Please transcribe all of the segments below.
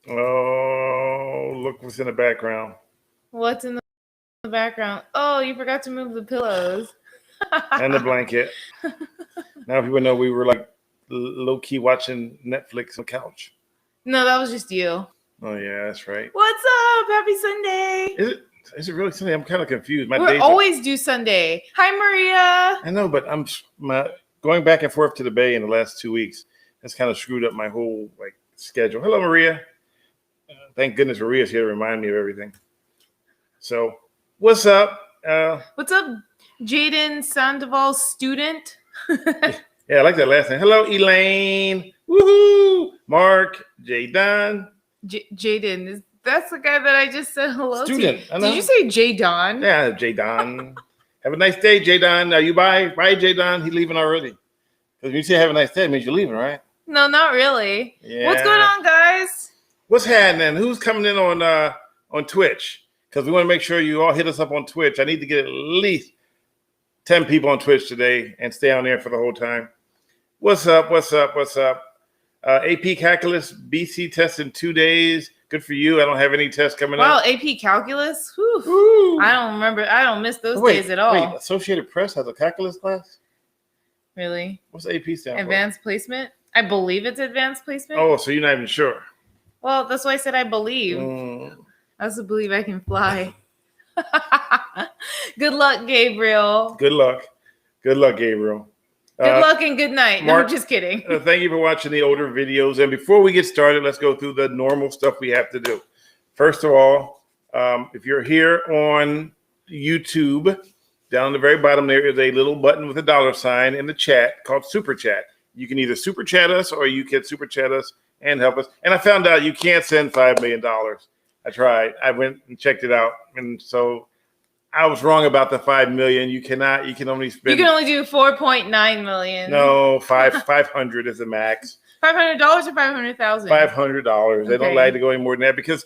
Oh, look what's in the background. What's in the background? Oh, you forgot to move the pillows. And the blanket. Now people know we were like low key watching Netflix on the couch. No, that was just you. Oh yeah, that's right. What's up? Happy Sunday. Is it? Is it really Sunday? I'm kind of confused. My We days. always do Sunday. Hi, Maria. I know, but going back and forth to the Bay in the last 2 weeks has kind of screwed up my whole like schedule. Hello, Maria. Thank goodness Maria's here to remind me of everything. So, what's up? What's up, Jaden Sandoval student? Yeah, I like that last name. Hello, Elaine. Woohoo! Mark, Jaydan. Jaden, that's the guy that I just said hello Student. to. Did you say Jaydan? Yeah, Jaydan. Have a nice day, Jaydan. Are you bye? Bye, Jaydan. He's leaving already. Because when you say have a nice day, it means you're leaving, right? No, not really. Yeah. What's going on, guys? What's happening? Who's coming in on Twitch? Because we want to make sure you all hit us up on Twitch. I need to get at least 10 people on Twitch today and stay on there for the whole time. What's up? What's up? What's up? AP Calculus BC test in 2 days. Good for you. I don't have any tests coming up. Wow, AP Calculus? Whew. I don't remember. I don't miss those days at all. Wait, Associated Press has a calculus class? Really? What's AP stand for? Advanced placement? I believe it's advanced placement. Oh, so you're not even sure. Well, that's why I said I believe. I also believe I can fly. Good luck, Gabriel. Good luck. Good luck, Gabriel. Good luck and good night. Mark, no, I'm just kidding. Thank you for watching the older videos. And before we get started, let's go through the normal stuff we have to do. First of all, if you're here on YouTube, down at the very bottom there is a little button with a $sign in the chat called Super Chat. You can either Super Chat us or you can Super Chat us and help us. And I found out you can't send $5 million. I tried. I went and checked it out. And so I was wrong about the 5 million. You cannot. You can only spend. You can only do 4.9 million. No, 500 is the max. $500 or 500,000. $500. They don't like to go any more than that because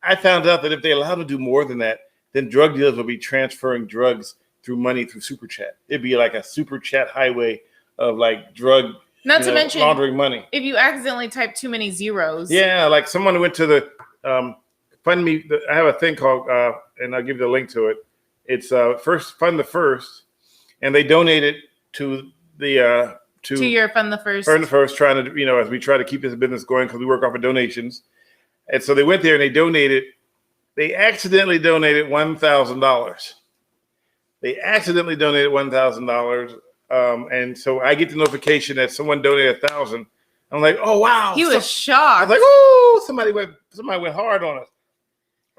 I found out that if they allow to do more than that, then drug dealers will be transferring drugs through money through Super Chat. It'd be like a Super Chat highway of like drug. Not to mention laundering money. If you accidentally type too many zeros. Yeah, like someone went to the Fund Me. I have a thing called, and I'll give you the link to it. It's first Fund the First, and they donated to the to your Fund the First. Fund the First, trying to as we try to keep this business going because we work off of donations, and so they went there and they donated. They accidentally donated $1,000. They accidentally donated $1,000, and so I get the notification that someone donated $1,000. I'm like, oh wow! He was shocked. I was like, oh, somebody went hard on us.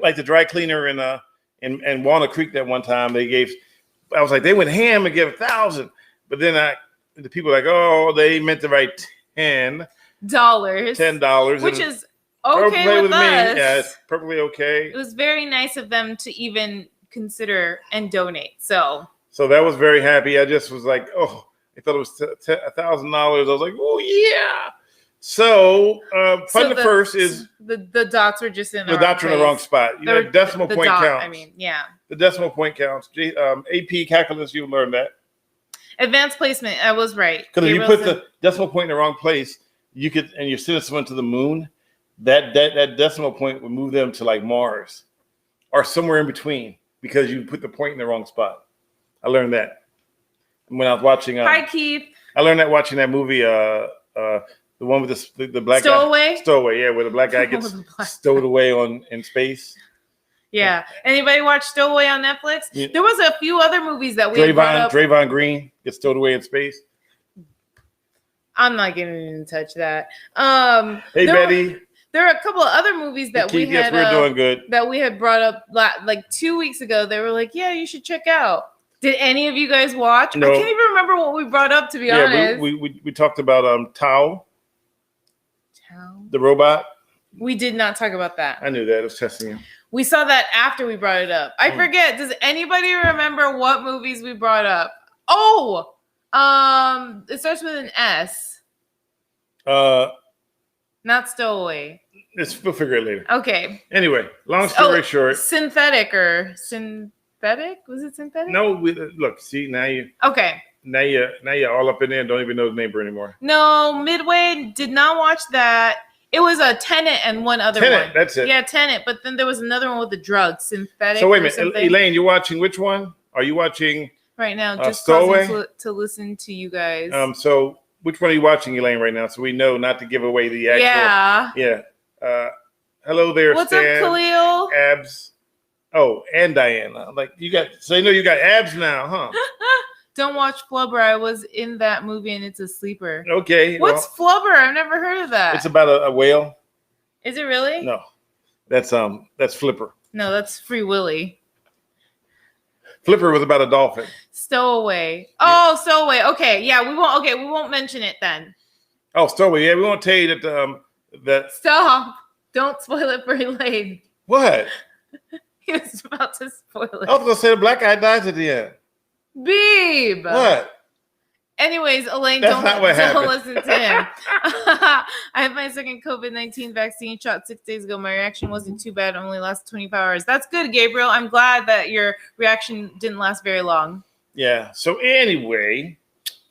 Like the dry cleaner in Walnut Creek that one time I was like, they went ham and gave $1,000. But then the people were like, oh, they meant to write $10. $10. Which is okay with us. Me. Yeah, it's perfectly okay. It was very nice of them to even consider and donate. So that was very happy. I just was like, oh, I thought it was $1,000. I was like, oh yeah. So Fund the First is the dots were just in the dots are in the wrong spot. Decimal point counts. I mean, yeah. The decimal point counts. AP Calculus, you learned that. Advanced placement, I was right. Because if you put the decimal point in the wrong place, you could, and you're sending someone to the moon, that decimal point would move them to like Mars or somewhere in between because you put the point in the wrong spot. I learned that when I was watching. Hi, Keith. I learned that watching that movie. The one with the black Stowaway? guy. Stowaway, yeah, where the black guy gets stowed away in space. Yeah. Anybody watch Stowaway on Netflix? Yeah. There was a few other movies that we brought up. Draymond Green gets stowed away in space. I'm not getting to touch that. Hey, Betty. There are a couple of other movies that we had. Yes, we're doing good. That we had brought up like 2 weeks ago. They were like, yeah, you should check out. Did any of you guys watch? No. I can't even remember what we brought up, to be honest. We talked about Tao. The robot. We did not talk about that. I knew that. I was testing you. We saw that after we brought it up. I forget. Does anybody remember what movies we brought up? Oh, it starts with an S. Not Stowaway. We'll figure it later. Okay. Anyway, long story short. Synthetic? Was it synthetic? No. Look. See now you. Okay. Now you're all up in there and don't even know the neighbor anymore. No, Midway did not watch that. It was a Tenet and one other Tenet, one. that's it. Yeah, Tenet. But then there was another one with the drugs, synthetic. So wait a or minute, something. Elaine, you're watching which one? Are you watching Right now, just Stowaway? pausing to listen to you guys. So which one are you watching, Elaine, right now? So we know not to give away the actual. Yeah. Hello there, What's Stan. up, Khalil? Abs. Oh, and Diane. Like you got, so you know you got abs now, huh? Don't watch Flubber. I was in that movie and it's a sleeper. Okay. What's Flubber? I've never heard of that. It's about a whale. Is it really? No, that's Flipper. No, that's Free Willy. Flipper was about a dolphin. Stowaway. Oh, Stowaway. Okay, yeah, we won't. Okay, we won't mention it then. Oh, Stowaway. Yeah, we won't tell you that. That. Stop! Don't spoil it for Elaine. What? He was about to spoil it. I was gonna say the black guy dies at the end. Beeb. What? Anyways, Elaine, That's don't listen to him. I had my second COVID-19 vaccine shot 6 days ago. My reaction wasn't too bad. It only lasted 24 hours. That's good, Gabriel. I'm glad that your reaction didn't last very long. Yeah. So anyway,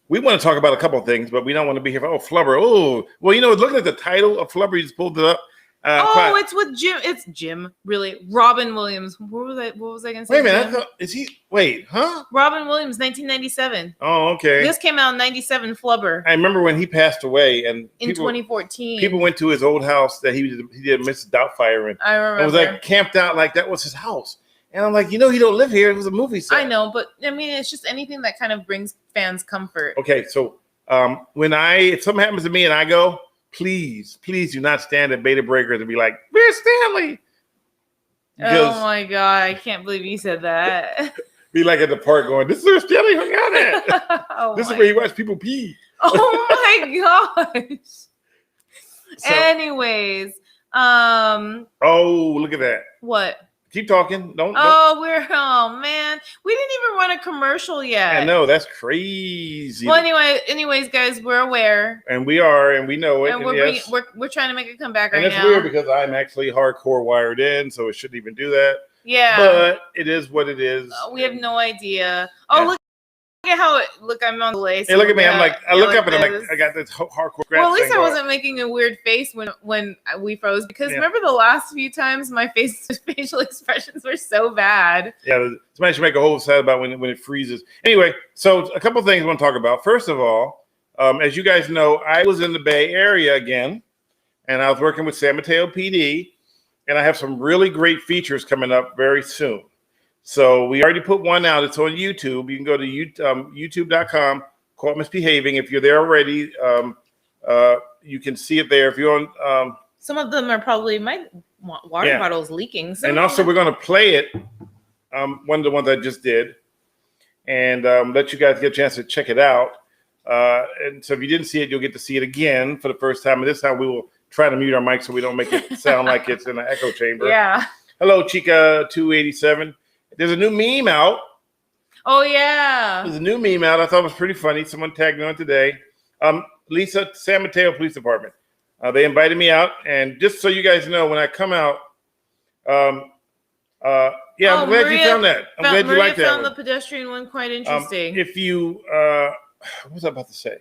we want to talk about a couple of things, but we don't want to be here for Flubber. Oh, well, you know, looking at the title of Flubber, you just pulled it up. It's with Jim. It's Jim, really. Robin Williams. What was I going to say? Wait a minute. Is he? Wait, huh? Robin Williams, 1997. Oh, okay. This came out in 97, Flubber. I remember when he passed away, and in 2014. People went to his old house that he did Mrs. Doubtfire in. I remember. And was like camped out like that was his house. And I'm like, you know, he don't live here. It was a movie set. I know, but I mean, it's just anything that kind of brings fans comfort. Okay, so if something happens to me and I go, please do not stand at Beta Breakers and be like, "Where's Stanley?" Oh my God, I can't believe you said that. Be like at the park going, "This is where Stanley hung out at. This is where you watch people pee." Oh my gosh. So, anyways, oh, look at that. What? Keep talking. Don't. Oh man, we didn't even run a commercial yet. I know, that's crazy. Well, anyways, guys, we're aware, and we are, and we know it, and we're trying to make a comeback right now. And it's weird because I'm actually hardcore wired in, so it shouldn't even do that. Yeah, but it is what it is. We have no idea. Oh, look at how I'm on the delay. Hey, look at me. I'm like, I look up and I'm like, I got this hardcore. Well, at least I wasn't making a weird face when we froze, because remember the last few times my facial expressions were so bad. Yeah, somebody should make a whole set about when it freezes. Anyway, so a couple of things I want to talk about. First of all, as you guys know, I was in the Bay Area again, and I was working with San Mateo PD, and I have some really great features coming up very soon. So we already put one out. It's on YouTube. You can go to youtube.com, call it Misbehaving. If you're there already, you can see it there. If you're on, some of them are probably my water bottles leaking. And also, we're going to play it. One of the ones I just did, and let you guys get a chance to check it out. And so if you didn't see it, you'll get to see it again for the first time. And this time we will try to mute our mic so we don't make it sound like it's in an echo chamber. Yeah. Hello, Chica287. There's a new meme out. Oh, yeah. There's a new meme out. I thought it was pretty funny. Someone tagged me on today. Lisa, San Mateo Police Department. They invited me out. And just so you guys know, when I come out, I'm glad you found that. I'm glad you liked that. I found the pedestrian one quite interesting. If you, what was I about to say?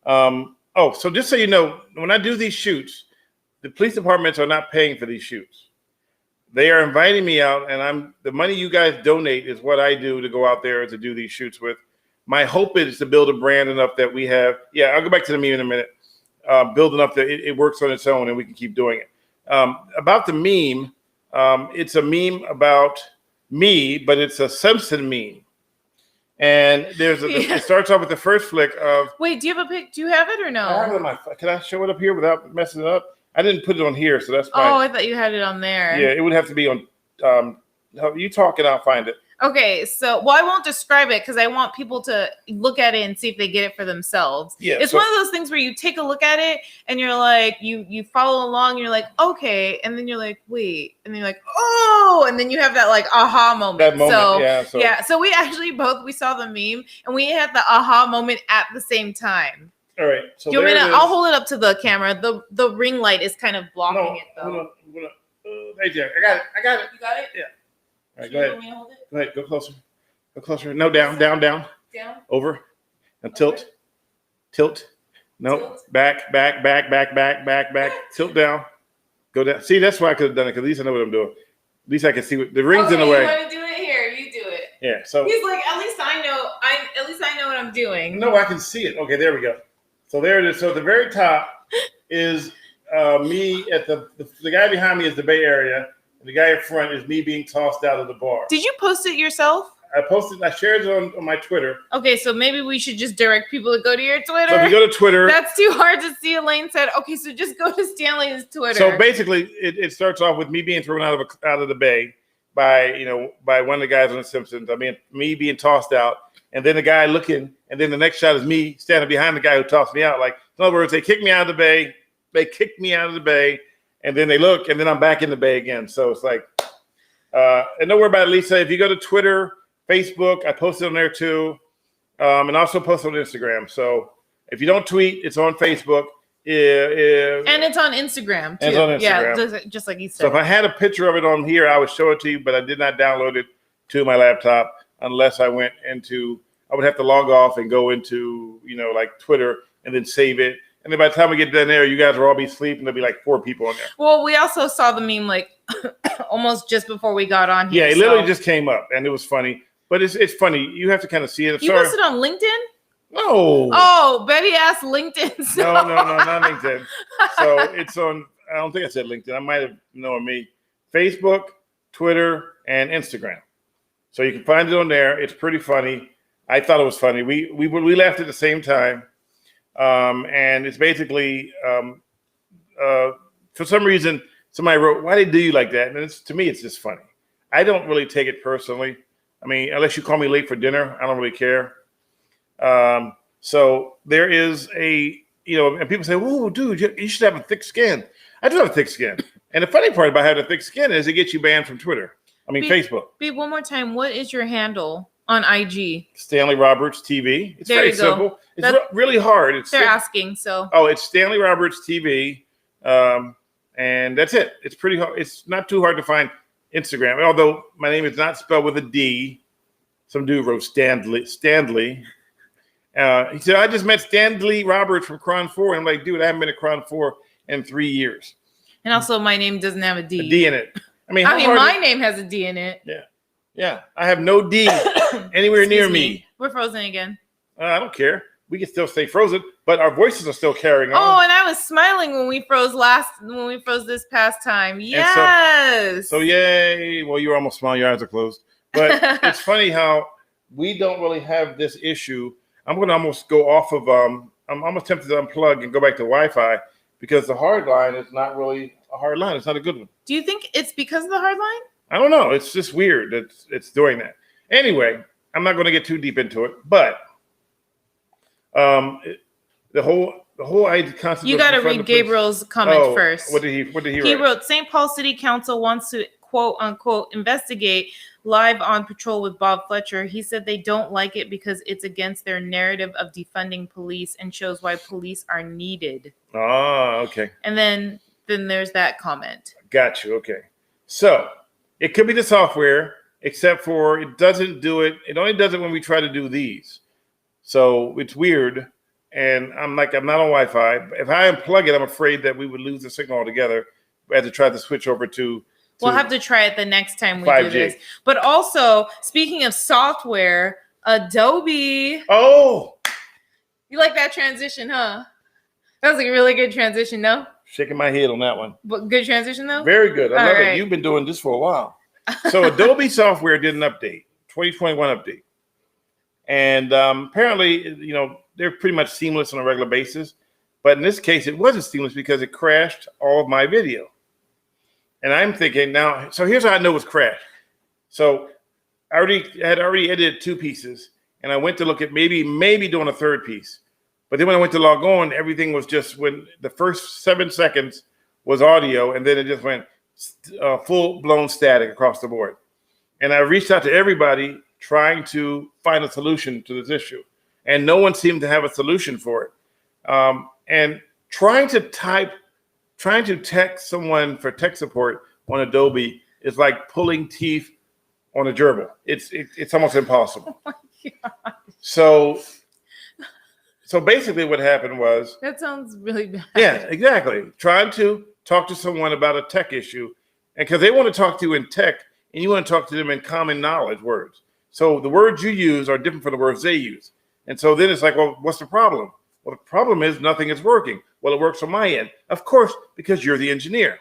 So just so you know, when I do these shoots, the police departments are not paying for these shoots. They are inviting me out, and the money you guys donate is what I do to go out there to do these shoots with. My hope is to build a brand enough that we have. Yeah, I'll go back to the meme in a minute. Build enough that it works on its own, and we can keep doing it. About the meme, it's a meme about me, but it's a Simpson meme. And it starts off with the first flick of. Wait, do you have a pic? Do you have it or no? I have it on can I show it up here without messing it up? I didn't put it on here, so that's fine. Oh, I thought you had it on there. Yeah, it would have to be on. You talk and I'll find it. Okay, so I won't describe it because I want people to look at it and see if they get it for themselves. Yeah, it's one of those things where you take a look at it and you're like, you follow along, and you're like, okay, and then you're like, wait, and then you're like, oh, and then you have that like aha moment. That moment, So we actually we saw the meme and we had the aha moment at the same time. All right. So I'll hold it up to the camera. The ring light is kind of blocking it though. Right there. I got it. You got it? Yeah. All right, go ahead. Go ahead. Go closer. Go closer. No, down. Down. Over. And tilt. Nope. Back. Tilt down. Go down. See, that's why I could have done it, because at least I know what I'm doing. At least I can see what the ring's in the way. You want to do it here? You do it. Yeah. So he's like, at least I know what I'm doing. No, I can see it. Okay, there we go. So there it is. So at the very top is me at the guy behind me is the Bay Area. And the guy in front is me being tossed out of the bar. Did you post it yourself? I shared it on my Twitter. Okay, so maybe we should just direct people to go to your Twitter. So if you go to Twitter. That's too hard to see. Elaine said, okay, so just go to Stanley's Twitter. So basically, it starts off with me being thrown out of the bay by one of the guys on The Simpsons. I mean, me being tossed out, and then the guy looking, and then the next shot is me standing behind the guy who tossed me out. Like, in other words, they kicked me out of the bay. They kicked me out of the bay, and then they look, and then I'm back in the bay again. So it's like, and don't worry about it, Lisa. If you go to Twitter, Facebook, I posted on there too, and also post on Instagram. So if you don't tweet, it's on Facebook. And it's on Instagram too. And it's on Instagram. Yeah, just like you said. So if I had a picture of it on here, I would show it to you, but I did not download it to my laptop unless I would have to log off and go into, like Twitter and then save it. And then by the time we get down there, you guys will all be asleep and there'll be like 4 people on there. Well, we also saw the meme like almost just before we got on here. Yeah, it literally just came up and it was funny. But it's funny. You have to kind of see it. You posted on LinkedIn? No. Oh, Betty asked LinkedIn. So. No, not LinkedIn. So it's on, I don't think I said LinkedIn. I might have known me. Facebook, Twitter, and Instagram. So you can find it on there. It's pretty funny. I thought it was funny. We laughed at the same time. And it's basically, for some reason, somebody wrote, "Why did they do you like that?" And to me, it's just funny. I don't really take it personally. I mean, unless you call me late for dinner, I don't really care. So there is and people say, "Oh, dude, you should have a thick skin." I do have a thick skin. And the funny part about having a thick skin is it gets you banned from Twitter. Facebook. Beep, one more time. What is your handle on IG? Stanley Roberts TV. It's there very simple. It's really hard. They're asking, so. Oh, it's Stanley Roberts TV. And that's it. It's pretty hard. It's not too hard to find Instagram, although my name is not spelled with a D. Some dude wrote Stanley. He said, "I just met Stanley Roberts from Cron 4." And I'm like, dude, I haven't been to Cron 4 in 3 years. And also, my name doesn't have a D. A D in it. I mean, my name has a D in it. Yeah. Yeah. I have no D anywhere near me. We're frozen again. I don't care. We can still stay frozen, but our voices are still carrying on. Oh, and I was smiling when we froze this past time. Yes. So yay. Well, you were almost smiling. Your eyes are closed. But it's funny how we don't really have this issue. I'm going to almost go off of, I'm almost tempted to unplug and go back to Wi-Fi because the hard line is not really a hard line. It's not a good one. Do you think it's because of the hard line? I don't know. It's just weird that it's doing that. Anyway, I'm not going to get too deep into it, but the whole concept. You got to read Gabriel's comment first. What did he write? He wrote, St. Paul City Council wants to quote unquote investigate live on patrol with Bob Fletcher. He said they don't like it because it's against their narrative of defunding police and shows why police are needed. Ah, okay. And then there's that comment. Got you. Okay. So it could be the software, except for it doesn't do it. It only does it when we try to do these. So it's weird. And I'm not on Wi-Fi. If I unplug it, I'm afraid that we would lose the signal altogether. We had to try to switch over to we'll have to try it the next time we 5G. do this. But also, speaking of software, Adobe. Oh, you like that transition, huh? That was like a really good transition, no? Shaking my head on that one. But good transition, though? Very good. I love right. it. You've been doing this for a while. So Adobe software did an update, 2021 update. And apparently, they're pretty much seamless on a regular basis. But in this case, it wasn't seamless because it crashed all of my video. And I'm thinking now, so here's how I know it's crashed. So I had already edited 2 pieces, and I went to look at maybe doing a 3rd piece. But then when I went to log on, everything was just when the first 7 seconds was audio, and then it just went full-blown static across the board. And I reached out to everybody trying to find a solution to this issue, and no one seemed to have a solution for it. And trying to text someone for tech support on Adobe is like pulling teeth on a gerbil. It's almost impossible. Oh my God. So So basically what happened was, That sounds really bad. yeah, exactly. Trying to talk to someone about a tech issue, and because they want to talk to you in tech, and you want to talk to them in common knowledge words. So the words you use are different from the words they use. And so then it's like, well, what's the problem? Well, the problem is nothing is working. Well, it works on my end. Of course, because you're the engineer.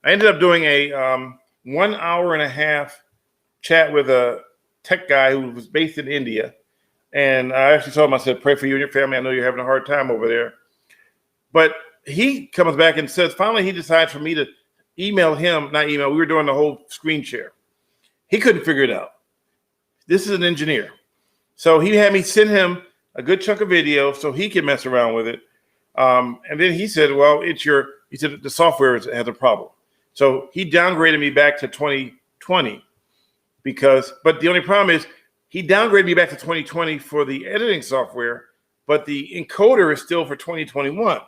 I ended up doing a 1 hour and a half chat with a tech guy who was based in India. And I actually told him, I said, pray for you and your family. I know you're having a hard time over there. But he comes back and says, finally, he decides for me to email him, not email. We were doing the whole screen share. He couldn't figure it out. This is an engineer. So he had me send him a good chunk of video so he can mess around with it. And then he said, well, he said the software has a problem. So he downgraded me back to 2020 but the only problem is he downgraded me back to 2020 for the editing software, but the encoder is still for 2021.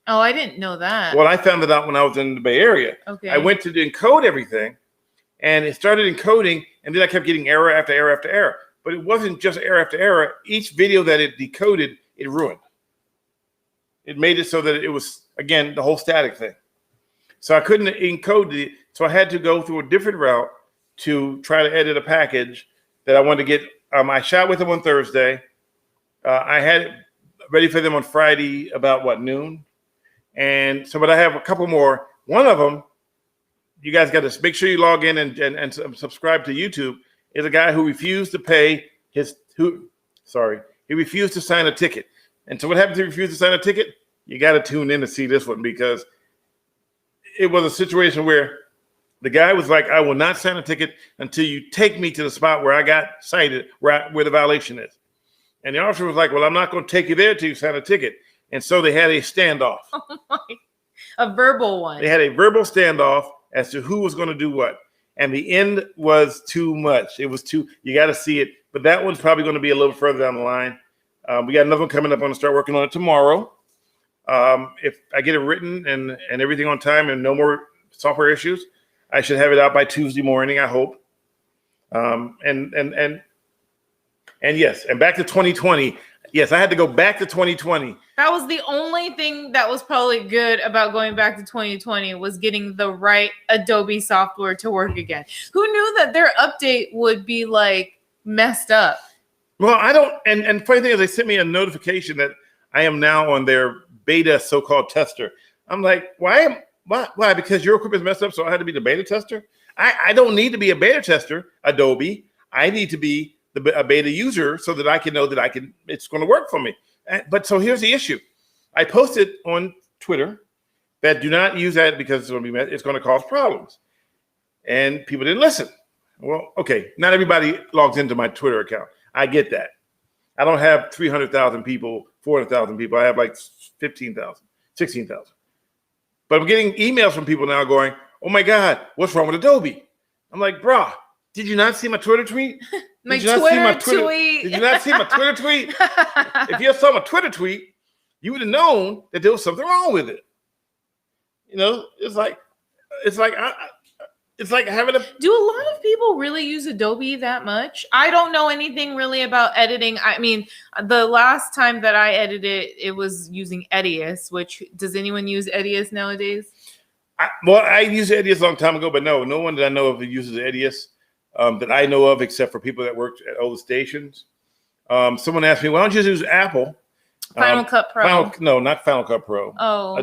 Oh, I didn't know that. Well, I found it out when I was in the Bay Area. Okay. I went to encode everything, and it started encoding, and then I kept getting error after error after error. But it wasn't just error after error. Each video that it decoded, it ruined. It made it so that it was, again, the whole static thing. So I couldn't encode it. So I had to go through a different route to try to edit a package that I wanted to get. I shot with them on Thursday. I had it ready for them on Friday about, noon? And so, but I have a couple more. One of them, you guys got to make sure you log in and subscribe to YouTube, is a guy who refused to pay he refused to sign a ticket. And so what happens if you refuse to sign a ticket? You got to tune in to see this one, because it was a situation where the guy was like, I will not sign a ticket until you take me to the spot where I got cited, where the violation is. And the officer was like, well, I'm not going to take you there till you sign a ticket. And so they had a standoff. Oh my, a verbal one. They had a verbal standoff as to who was going to do what. And the end was too much. It was you got to see it. But that one's probably going to be a little further down the line. We got another one coming up. I'm going to start working on it tomorrow. If I get it written and everything on time and no more software issues, I should have it out by Tuesday morning, I hope. And yes, and back to 2020. Yes, I had to go back to 2020. That was the only thing that was probably good about going back to 2020 was getting the right Adobe software to work again. Who knew that their update would be like messed up? Well, I don't. And funny thing is, they sent me a notification that I am now on their beta so-called tester. I'm like, why? Because your equipment is messed up, so I had to be the beta tester? I don't need to be a beta tester, Adobe. I need to be a beta user so that I can know that it's going to work for me. But so here's the issue. I posted on Twitter that do not use that because it's going to cause problems. And people didn't listen. Well, okay, not everybody logs into my Twitter account. I get that. I don't have 300,000 people, 400,000 people. I have like 15,000, 16,000. But I'm getting emails from people now going, oh my God, what's wrong with Adobe? I'm like, brah, did you not see my Twitter tweet? Did you not see my Twitter tweet? If you saw my Twitter tweet, you would have known that there was something wrong with it. You know, it's like having a. Do a lot of people really use Adobe that much? I don't know anything really about editing. I mean, the last time that I edited, it was using Edius. Which, does anyone use Edius nowadays? I used Edius a long time ago, but no one that I know of uses Edius. That I know of, except for people that worked at other stations. Someone asked me, why don't you just use Apple? Final Cut Pro. No, not Final Cut Pro. Oh.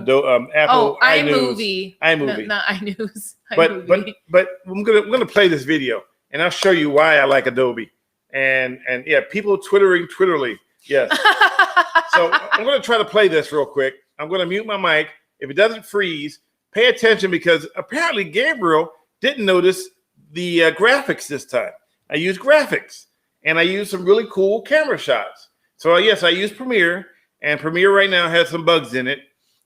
Apple iMovie. iMovie. Not iNews. But I'm gonna play this video and I'll show you why I like Adobe. And yeah, people twitterly. Yes. So I'm gonna try to play this real quick. I'm gonna mute my mic. If it doesn't freeze, pay attention, because apparently Gabriel didn't notice the graphics this time. I used graphics and I used some really cool camera shots. So yes, I use Premiere, and Premiere right now has some bugs in it.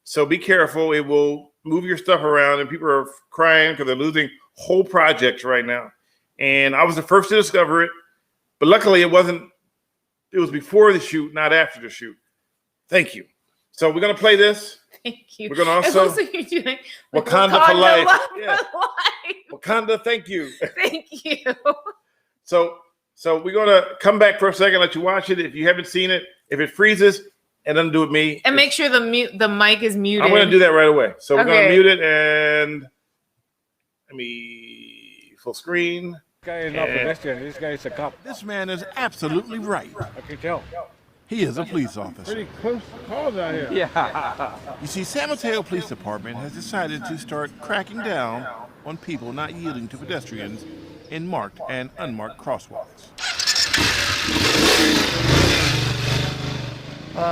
So be careful. It will move your stuff around, and people are crying because they're losing whole projects right now. And I was the first to discover it, but luckily it was before the shoot, not after the shoot. Thank you. So we're going to play this. Thank you. We're going to also you're doing Wakanda for life. Yeah. Wakanda, thank you. Thank you. So we're going to come back for a second, let you watch it. If you haven't seen it, If it freezes, it doesn't do with me. And make sure the mic is muted. I'm going to do that right away. So we're going to Okay. mute it and let me full screen. This guy is not pedestrian. This guy is a cop. This man is absolutely right. I can tell. He is a police officer. Pretty close calls out here. Yeah. You see, San Mateo Police Department has decided to start cracking down on people not yielding to pedestrians in marked and unmarked crosswalks.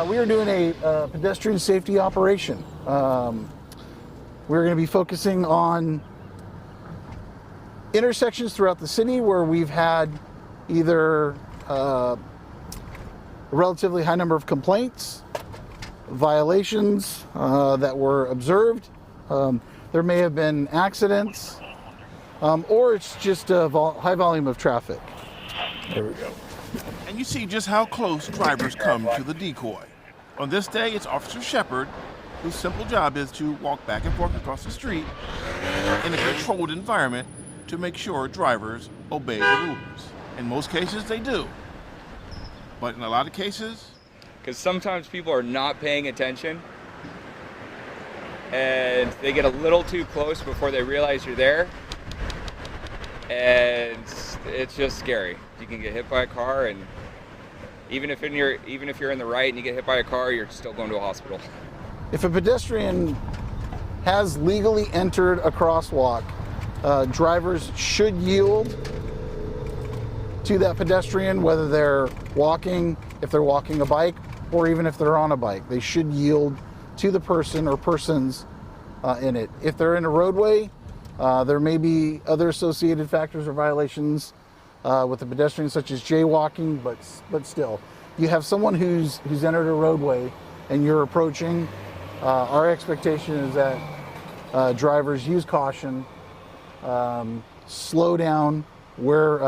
We are doing a pedestrian safety operation. We're going to be focusing on intersections throughout the city where we've had either a relatively high number of complaints, violations that were observed. There may have been accidents, or it's just a high volume of traffic. There we go. And you see just how close drivers come to the decoy. On this day, it's Officer Shepard, whose simple job is to walk back and forth across the street in a controlled environment to make sure drivers obey the rules. In most cases, they do. But in a lot of cases, because sometimes people are not paying attention and they get a little too close before they realize you're there, and it's just scary. You can get hit by a car, and even if you're in the right and you get hit by a car, you're still going to a hospital. If a pedestrian has legally entered a crosswalk, drivers should yield to that pedestrian, whether they're walking, if they're walking a bike, or even if they're on a bike. They should yield to the person or persons in it. If they're in a roadway, there may be other associated factors or violations with the pedestrian, such as jaywalking, but still, you have someone who's entered a roadway and you're approaching. Our expectation is that drivers use caution, slow down, where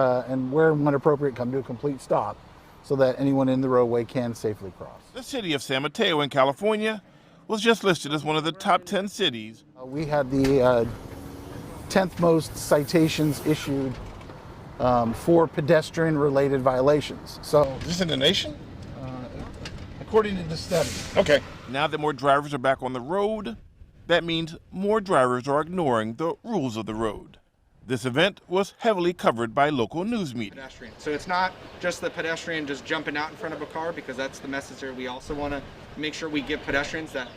when appropriate, come to a complete stop, so that anyone in the roadway can safely cross. the city of San Mateo in California was just listed as one of the top 10 cities. We had the 10th most citations issued for pedestrian-related violations. So, Is this in the nation? according to the study. Okay. Now that more drivers are back on the road, that means more drivers are ignoring the rules of the road. This event was heavily covered by local news media. Pedestrian. So it's not just the pedestrian just jumping out in front of a car, because that's the message that we also want to make sure we give pedestrians, that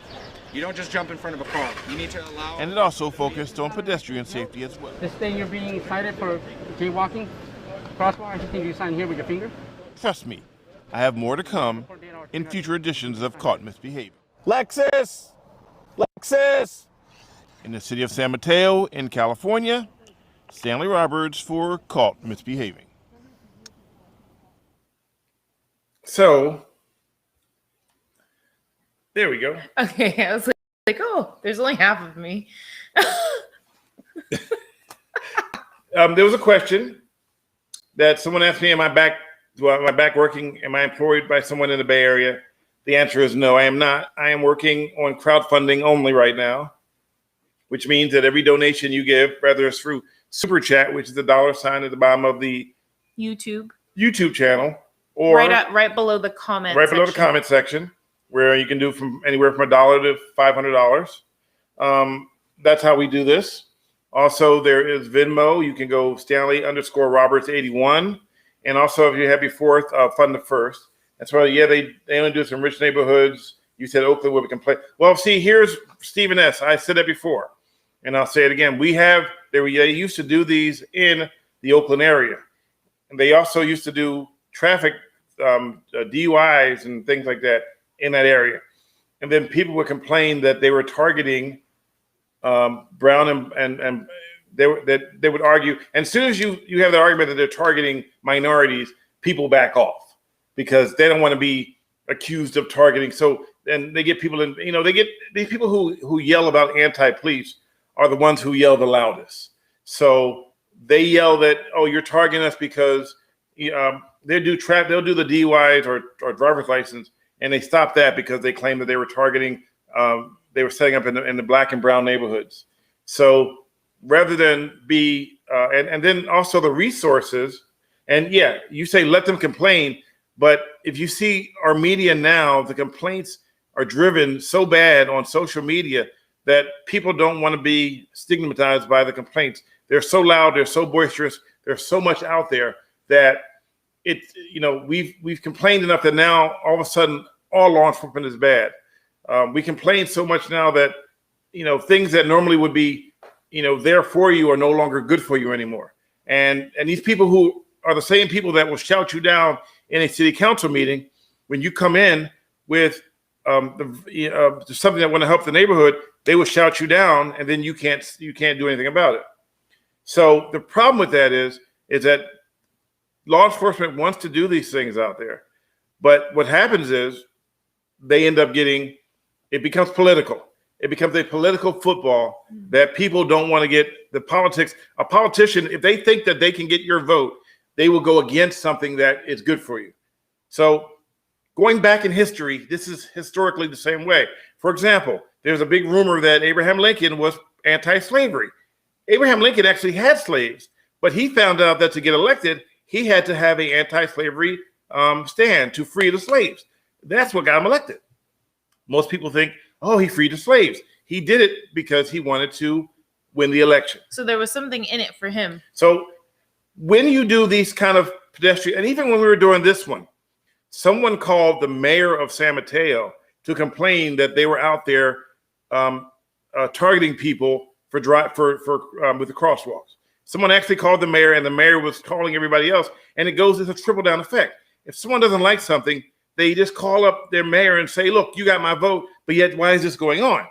you don't just jump in front of a car. You need to allow... And it also focused on pedestrian safety as well. This day you're being cited for jaywalking, crosswalk. I just think you sign here with your finger. Trust me, I have more to come in future editions of Caught Misbehaving. Lexus! Lexus! In the city of San Mateo in California, Stanley Roberts for Caught Misbehaving. So, there we go. Okay, I was like, oh, there's only half of me. There was a question that someone asked me, am I back working? Am I employed by someone in the Bay Area? The answer is no, I am not. I am working on crowdfunding only right now, which means that every donation you give, whether it's through Super Chat, which is the $sign at the bottom of the YouTube channel, or right below the comment below the comment section, where you can do from anywhere from $1 to $500. That's how we do this. Also, there is Venmo. You can go Stanley_Roberts81. And also, if you have your fourth, fund the first. That's why, yeah, they only do some rich neighborhoods. You said Oakland where we can play. Well, see, here's Stephen S. I said that before, and I'll say it again. They used to do these in the Oakland area. And they also used to do traffic DUIs and things like that in that area. And then people would complain that they were targeting brown and they would argue. And as soon as you have the argument that they're targeting minorities, people back off because they don't want to be accused of targeting. So then they get people they get these people who yell about anti-police are the ones who yell the loudest. So they yell that, oh, you're targeting us because they'll do the DUIs or driver's license, and they stop that because they claim that they were targeting, they were setting up in the black and brown neighborhoods. So rather than be, and then also the resources, and yeah, you say let them complain, But if you see our media now, the complaints are driven so bad on social media that people don't want to be stigmatized by the complaints. They're so loud, they're so boisterous, there's so much out there that we've complained enough that now all of a sudden all law enforcement is bad. We complain so much now that things that normally would be there for you are no longer good for you anymore. And these people who are the same people that will shout you down in a city council meeting when you come in with something that want to help the neighborhood, they will shout you down, and then you can't do anything about it. So the problem with that is that law enforcement wants to do these things out there, but what happens is they end up it becomes political. It becomes a political football that people don't want to get the politics. A politician, if they think that they can get your vote, they will go against something that is good for you. So going back in history, this is historically the same way. For example, there's a big rumor that Abraham Lincoln was anti-slavery. Abraham Lincoln actually had slaves, but he found out that to get elected, he had to have an anti-slavery stand to free the slaves. That's what got him elected. Most people think, oh, he freed the slaves. He did it because he wanted to win the election. So there was something in it for him. So when you do these kind of pedestrian, and even when we were doing this one, someone called the mayor of San Mateo to complain that they were out there targeting people with the crosswalks. Someone actually called the mayor, and the mayor was calling everybody else, and it goes as a trickle down effect. If someone doesn't like something, they just call up their mayor and say, look, you got my vote, but yet why is this going on?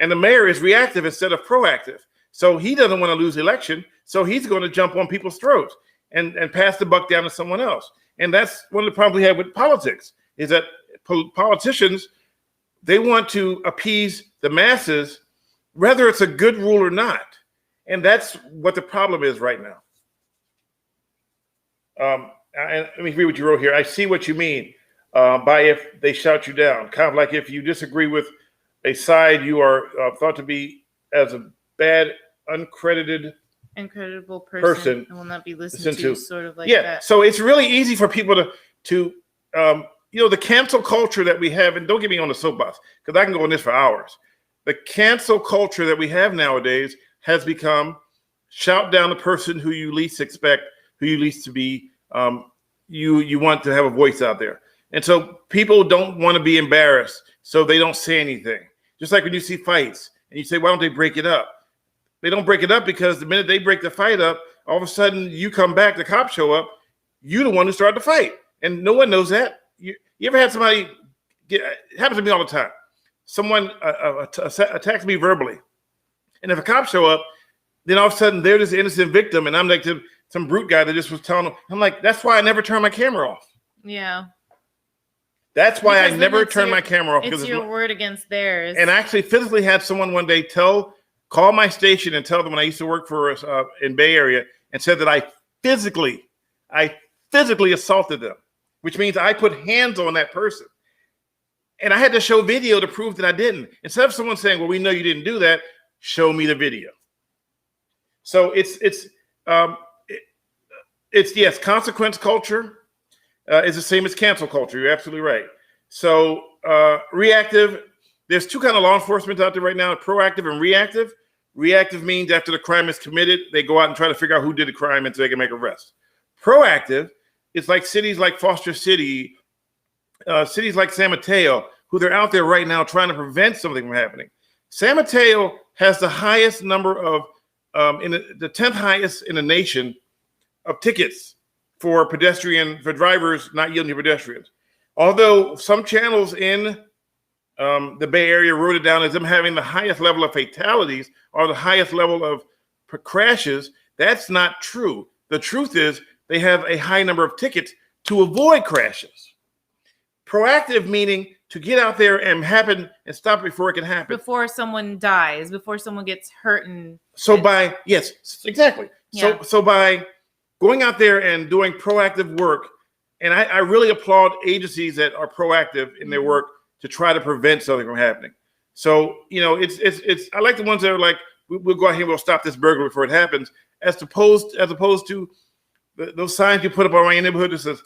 And the mayor is reactive instead of proactive. So he doesn't want to lose the election, so he's going to jump on people's throats and pass the buck down to someone else. And that's one of the problems we have with politics, is that politicians, they want to appease the masses, whether it's a good rule or not. And that's what the problem is right now. And let me read what you wrote here. I see what you mean by if they shout you down. Kind of like if you disagree with a side, you are thought to be as a bad, incredible person and will not be listened to, sort of like that. that. So it's really easy for people to the cancel culture that we have, and don't get me on the soapbox, because I can go on this for hours. The cancel culture that we have nowadays has become shout down the person who you least expect, who you least to be, you want to have a voice out there. And so people don't want to be embarrassed, so they don't say anything. Just like when you see fights and you say, why don't they break it up? They don't break it up because the minute they break the fight up, all of a sudden you come back, the cops show up, you're the one who started the fight. And no one knows that. You ever had somebody it happens to me all the time. Someone attacks me verbally. And if a cop show up, then all of a sudden they're this innocent victim, and I'm like some brute guy that just was telling them. I'm like, that's why I never turn my camera off. Yeah. That's why I never turn my camera off. It's your word against theirs. And I actually physically had someone one day call my station and tell them when I used to work for in Bay Area, and said that I physically assaulted them, which means I put hands on that person. And I had to show video to prove that I didn't. Instead of someone saying, well, we know you didn't do that, show me the video. So it's yes, consequence culture is the same as cancel culture. You're absolutely right. So reactive, there's two kinds of law enforcement out there right now, proactive and reactive. Reactive means after the crime is committed, they go out and try to figure out who did the crime until they can make arrests. Proactive, it's like cities like Foster City, cities like San Mateo, who they're out there right now trying to prevent something from happening. San Mateo has the highest number of, the 10th highest in the nation of tickets for drivers not yielding to pedestrians. Although some channels in the Bay Area wrote it down as them having the highest level of fatalities or the highest level of crashes, that's not true. The truth is they have a high number of tickets to avoid crashes. Proactive meaning to get out there and stop before it can happen. Before someone dies, before someone gets hurt. Yes, exactly. Yeah. So by going out there and doing proactive work, and I really applaud agencies that are proactive in their work to try to prevent something from happening. So, it's I like the ones that are like, we'll go out here, we'll stop this burglary before it happens, as opposed to those signs you put up around your neighborhood that says,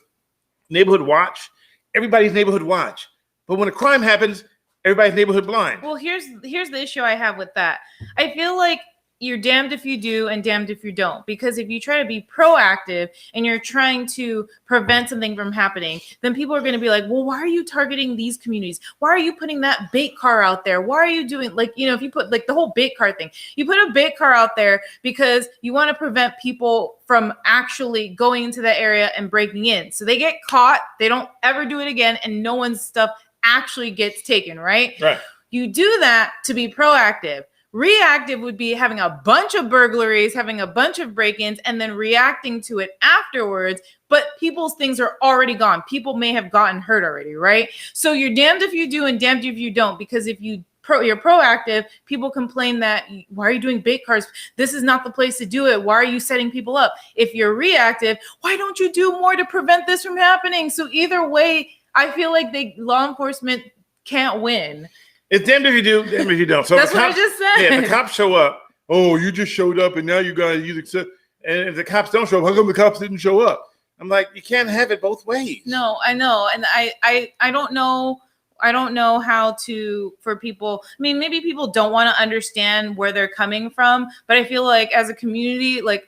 neighborhood watch, everybody's neighborhood watch. But when a crime happens, everybody's neighborhood blind. Well, here's the issue I have with that. I feel like you're damned if you do and damned if you don't. Because if you try to be proactive and you're trying to prevent something from happening, then people are going to be like, well, why are you targeting these communities? Why are you putting that bait car out there? Why are you doing, like, you know, if you put like the whole bait car thing, you put a bait car out there because you want to prevent people from actually going into that area and breaking in. So they get caught, they don't ever do it again, and no one's stuff actually gets taken, right? Right. You do that to be proactive. Reactive would be having a bunch of burglaries, having a bunch of break-ins, and then reacting to it afterwards. But people's things are already gone. People may have gotten hurt already, right? So you're damned if you do and damned if you don't. Because if you're proactive, people complain that, why are you doing bait cars? This is not the place to do it. Why are you setting people up? If you're reactive, why don't you do more to prevent this from happening? So either way, I feel like law enforcement can't win. It's damned if you do, damned if you don't. So That's what I just said. Yeah, the cops show up. Oh, you just showed up, and now you got to use accept. And if the cops don't show up, how come the cops didn't show up? I'm like, you can't have it both ways. No, I know, and I don't know. I don't know how to, for people, I mean, maybe people don't want to understand where they're coming from, but I feel like as a community, like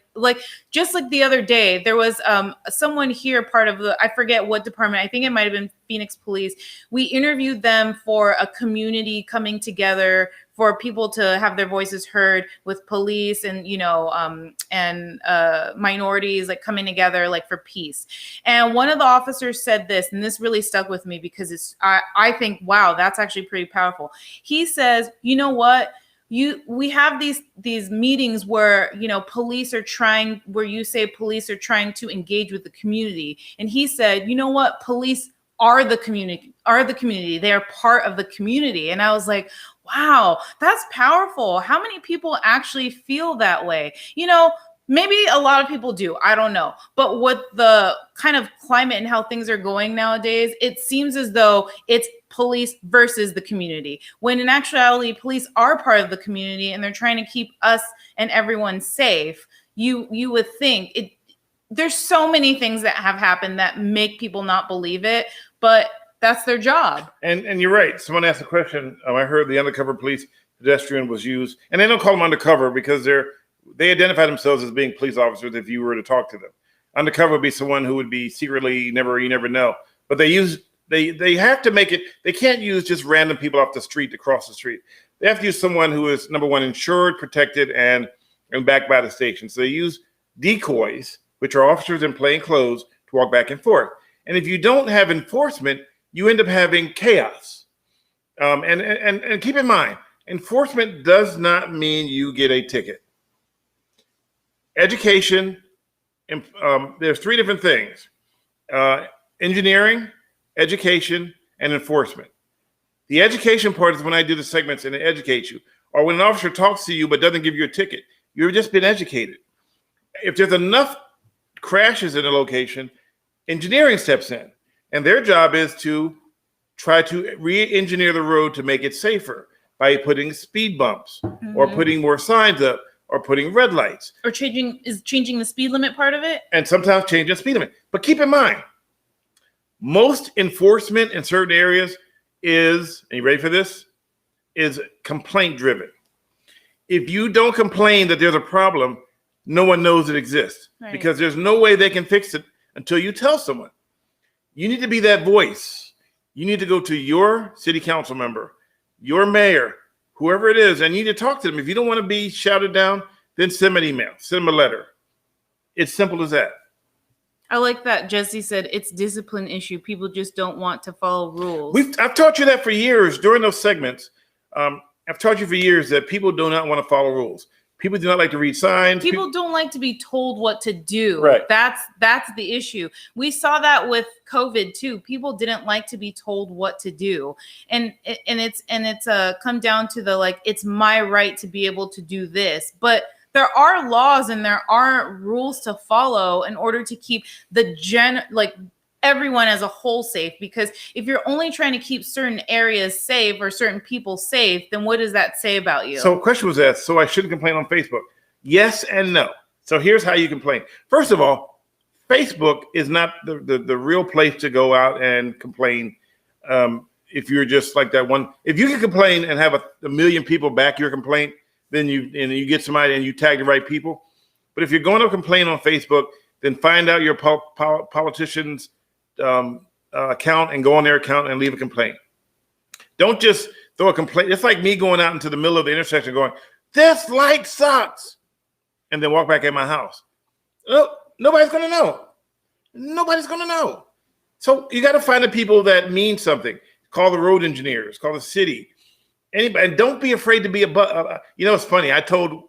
just like the other day, there was someone here, part of I forget what department, I think it might have been Phoenix Police. We interviewed them for a community coming together for people to have their voices heard with police and, you know, minorities like coming together like for peace. And one of the officers said this, and this really stuck with me because I think, wow, that's actually pretty powerful. He says, you know what? We have these meetings where, you know, police are trying to engage with the community. And he said, you know what? Police are the community. They are part of the community. And I was like, wow, that's powerful. How many people actually feel that way? You know, maybe a lot of people do. I don't know. But with the kind of climate and how things are going nowadays, it seems as though it's police versus the community, when in actuality, police are part of the community and they're trying to keep us and everyone safe. You would think there's so many things that have happened that make people not believe it, but that's their job. And you're right. Someone asked a question. I heard the undercover police pedestrian was used, and they don't call them undercover because they identify themselves as being police officers. If you were to talk to them, undercover would be someone who would be secretly you never know. But they have to make it. They can't use just random people off the street to cross the street. They have to use someone who is, number one, insured, protected, and backed by the station. So they use decoys, which are officers in plain clothes, to walk back and forth. And if you don't have enforcement, you end up having chaos. And keep in mind, enforcement does not mean you get a ticket. Education, there's three different things: engineering, education, and enforcement. The education part is when I do the segments and educate you, or when an officer talks to you but doesn't give you a ticket. You've just been educated. If there's enough crashes in a location, engineering steps in, and their job is to try to re-engineer the road to make it safer by putting speed bumps or putting more signs up or putting red lights. Or changing the speed limit part of it? And sometimes changing the speed limit. But keep in mind, most enforcement in certain areas is, are you ready for this? Is complaint driven. If you don't complain that there's a problem, no one knows it exists, right? Because there's no way they can fix it until you tell someone. You need to be that voice. You need to go to your city council member, your mayor, whoever it is, and you need to talk to them. If you don't want to be shouted down, then send them an email, send them a letter. It's simple as that. I like that Jesse said it's discipline issue. People just don't want to follow rules. I've taught you that for years during those segments. I've taught you for years that people do not want to follow rules. People do not like to read signs. People don't like to be told what to do. Right. That's the issue. We saw that with COVID too. People didn't like to be told what to do. And it's come down to the, like, it's my right to be able to do this. But there are laws and there are rules to follow in order to keep everyone as a whole safe. Because if you're only trying to keep certain areas safe or certain people safe, then what does that say about you? So a question was asked, so I shouldn't complain on Facebook? Yes and no. So here's how you complain. First of all, Facebook is not the real place to go out and complain. If you're just like that one, if you can complain and have a million people back your complaint, then you get somebody and you tag the right people. But if you're going to complain on Facebook, then find out your politician's account and go on their account and leave a complaint. Don't just throw a complaint. It's like me going out into the middle of the intersection going, "This light sucks," and then walk back at my house. Oh, nobody's going to know. Nobody's going to know. So you got to find the people that mean something. Call the road engineers. Call the city. Anybody, and don't be afraid to be it's funny. I told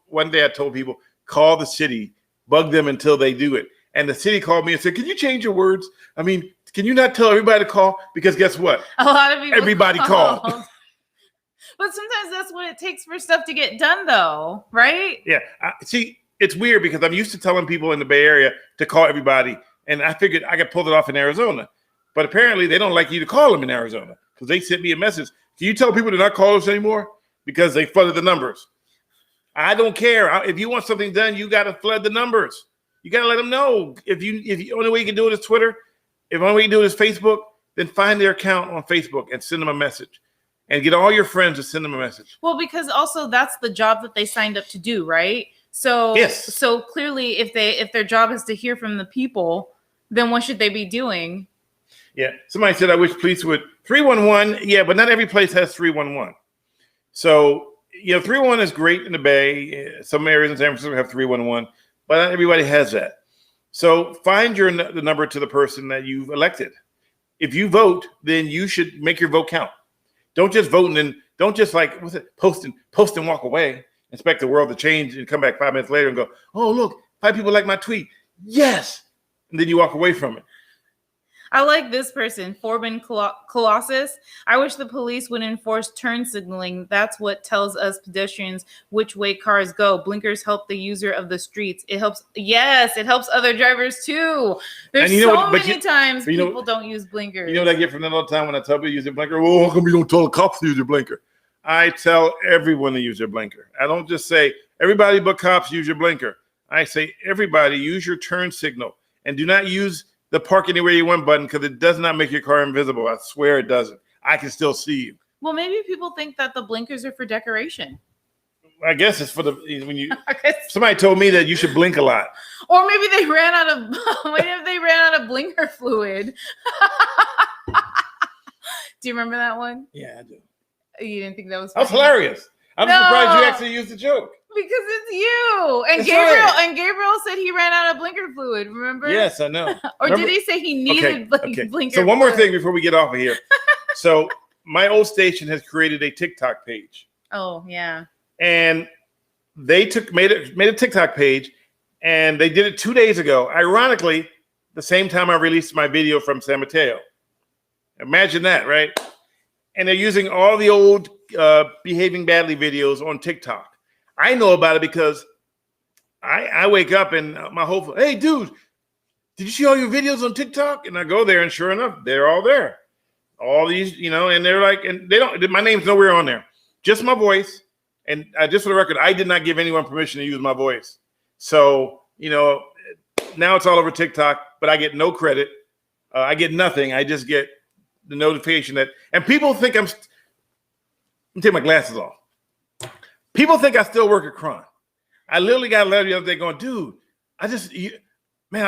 people, call the city, bug them until they do it. And the city called me and said, "Can you change your words? I mean, can you not tell everybody to call?" Because guess what? A lot of people. Everybody called. But sometimes that's what it takes for stuff to get done, though, right? Yeah. See, it's weird because I'm used to telling people in the Bay Area to call everybody, and I figured I could pull it off in Arizona. But apparently, they don't like you to call them in Arizona because they sent me a message. Can you tell people to not call us anymore because they flooded the numbers? I don't care. If you want something done, you got to flood the numbers. You got to let them know. If the only way you can do it is Twitter, if the only way you can do it is Facebook, then find their account on Facebook and send them a message. And get all your friends to send them a message. Well, because also that's the job that they signed up to do, right? So, yes. So clearly, if their job is to hear from the people, then what should they be doing? Yeah. Somebody said, "I wish police would 311." Yeah, but not every place has 311. So 311 is great in the Bay. Some areas in San Francisco have 311, but not everybody has that. So find the number to the person that you've elected. If you vote, then you should make your vote count. Don't just vote and then don't just post and walk away, expect the world to change and come back 5 minutes later and go, "Oh, look, 5 people like my tweet." Yes. And then you walk away from it. I like this person, Forbin Colossus. "I wish the police would enforce turn signaling. That's what tells us pedestrians which way cars go. Blinkers help the user of the streets. It helps other drivers too. There's many times people don't use blinkers. You know what I get from them all the time when I tell people to use their blinker? "Well, how come you don't tell the cops to use their blinker?" I tell everyone to use their blinker. I don't just say, "Everybody but cops use your blinker." I say, "Everybody use your turn signal and do not use the park anywhere you want button because it does not make your car invisible." I swear it doesn't. I can still see you. Well, maybe people think that the blinkers are for decoration. I guess it's for somebody told me that you should blink a lot. Or maybe they ran out of blinker fluid. Do you remember that one? Yeah, I do. You didn't think that was funny? That was hilarious. I'm surprised you actually used the joke. Because it's you. And Gabriel said he ran out of blinker fluid, remember? Yes, I know. Did he say he needed blinker fluid? So one more thing before we get off of here. So my old station has created a TikTok page. Oh, yeah. And they made a TikTok page, and they did it 2 days ago. Ironically, the same time I released my video from San Mateo. Imagine that, right? And they're using all the old behaving badly videos on TikTok. I know about it because I wake up and my whole, "Hey, dude, did you see all your videos on TikTok?" And I go there, and sure enough, they're all there. All these, and they're like, and they don't, my name's nowhere on there, just my voice. And just for the record, I did not give anyone permission to use my voice. So, now it's all over TikTok, but I get no credit. I get nothing. I just get the notification and people think let me take my glasses off. People think I still work at Cron. I literally got a letter the other day going, "Dude, I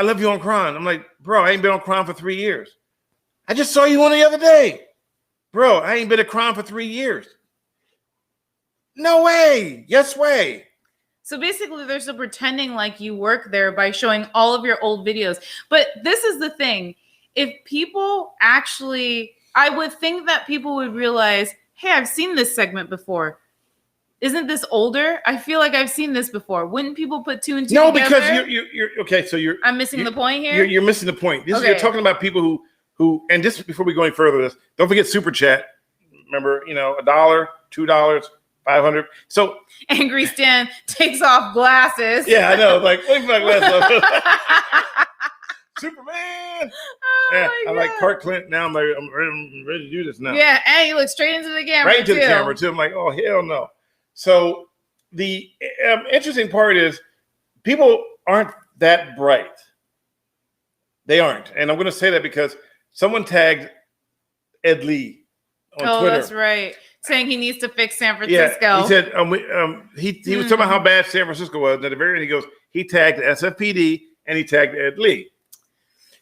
love you on Cron." I'm like, "Bro, I ain't been on Cron for 3 years. I just saw you on the other day." "Bro, I ain't been at Cron for 3 years." No way. Yes way. So basically, they're still pretending like you work there by showing all of your old videos. But this is the thing. If people I would think that people would realize, "Hey, I've seen this segment before. Isn't this older? I feel like I've seen this before." Wouldn't people put two and two together? No, because you're okay. So I'm missing the point here. You're missing the point. You're talking about people who, and just before we go any further, don't forget Super Chat. Remember, $1, $2, 500. So Angry Stan takes off glasses. Yeah, I know. Like, leave my glasses off. Superman. I'm like Clark Kent now. I'm ready to do this now. Yeah, and you look straight into the camera. Right into the camera too. I'm like, oh hell no. So the interesting part is people aren't that bright. They aren't. And I'm going to say that because someone tagged Ed Lee on Twitter. That's right. Saying he needs to fix San Yeah, Francisco. he said he was talking about how bad San Francisco was. And at the very end, he goes, he tagged SFPD and he tagged Ed Lee.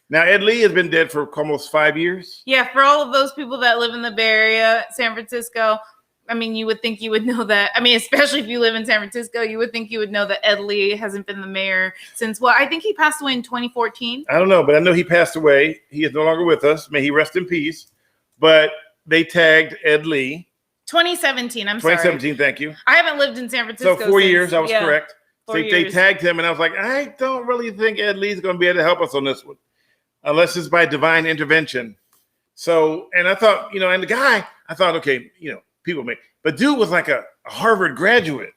Now, Ed Lee has been dead for almost 5 years. Yeah, for all of those people that live in the Bay Area, San Francisco, I mean, you would think you would know that. I mean, especially if you live in San Francisco, you would think you would know that Ed Lee hasn't been the mayor since, well, I think he passed away in 2014. I don't know, but I know he passed away. He is no longer with us. May he rest in peace. But they tagged Ed Lee. 2017, I'm 2017, sorry. thank you. I haven't lived in San Francisco So 4 since, years, I was correct. So they years. tagged him, and I was like, I don't really think Ed Lee's going to be able to help us on this one, unless it's by divine intervention. So, and I thought, and the guy, I thought, okay, people may, but dude was like a Harvard graduate.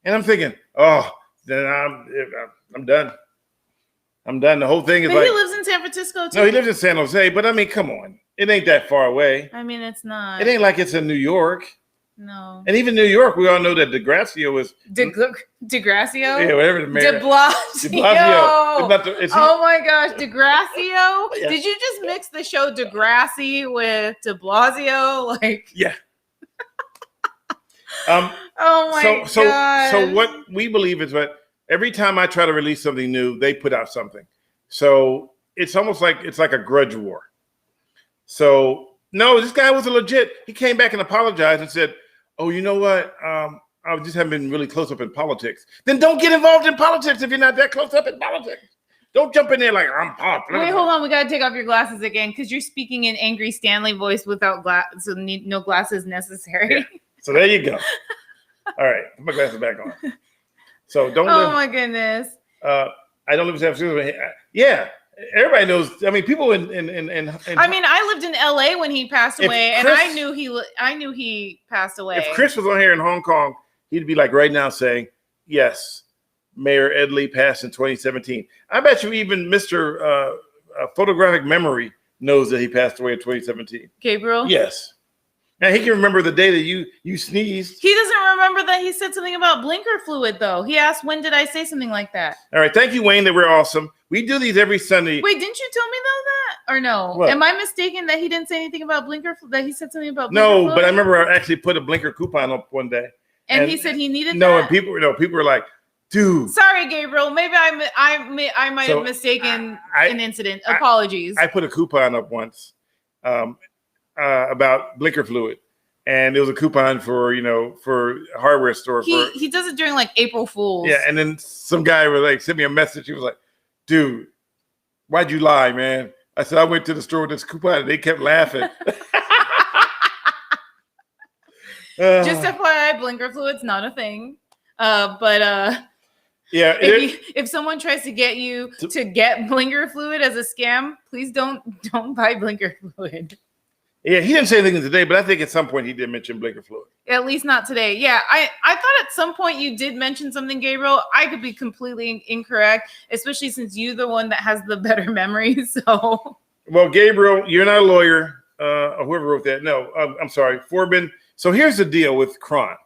And I'm thinking, oh, then I'm done. I'm done. The whole thing is But like. he lives in San Francisco too. No, he lives in San Jose, but I mean, come on. It ain't that far away. I mean, it's not. It ain't like it's in New York. No. And even New York, we all know that DeGracio is. DeGracio? Yeah, whatever the mayor. De Blasio. Oh my gosh, DeGracio? Yeah. Did you just mix the show Degrassi with De Blasio? Like. Yeah. Oh my god. So what we believe is that every time I try to release something new, they put out something. So it's almost like it's like a grudge war. So no, this guy was a legit. He came back and apologized and said, "Oh, you know what? I just haven't been really close up in politics." Then don't get involved in politics if you're not that close up in politics. Don't jump in there like I'm popular. Wait, hold on. We gotta take off your glasses again because you're speaking in angry Stanley voice without glasses, so no glasses necessary. Yeah. So there you go. All right, put my glasses back on. So don't. Oh my goodness. I don't live in San Francisco. Yeah, everybody knows. I mean, people in I mean, I lived in LA when he passed away, and I knew he passed away. If Chris was on here in Hong Kong, he'd be like right now saying, "Yes, Mayor Ed Lee passed in 2017." I bet you even Mr. Photographic Memory knows that he passed away in 2017. Gabriel? Yes. Now he can remember the day that you sneezed. He doesn't remember that he said something about blinker fluid, though. He asked, when did I say something like that? All right. Thank you, Wayne, that we're awesome. We do these every Sunday. Wait, didn't you tell me though that? Or no? What? Am I mistaken that he didn't say anything about blinker fluid? That he said something about blinker No, fluid? but I remember I actually put a blinker coupon up one day. And he said he needed no, that? and people were like, dude. Sorry, Gabriel. Maybe I might have mistaken an incident. Apologies. I put a coupon up once about blinker fluid. And it was a coupon for a hardware store. He does it during like April Fools. Yeah, and then some guy was like, sent me a message. He was like, dude, why'd you lie, man? I said, I went to the store with this coupon and they kept laughing. Just FYI, blinker fluid's not a thing. Yeah, if someone tries to get you to get blinker fluid as a scam, please don't buy blinker fluid. Yeah, he didn't say anything today, but I think at some point he did mention blinker fluid. At least not today. Yeah, I thought at some point you did mention something, Gabriel. I could be completely incorrect, especially since you're the one that has the better memory. So, well, Gabriel, you're not a lawyer, or whoever wrote that. No, I'm sorry, Forbin. So here's the deal with Cron.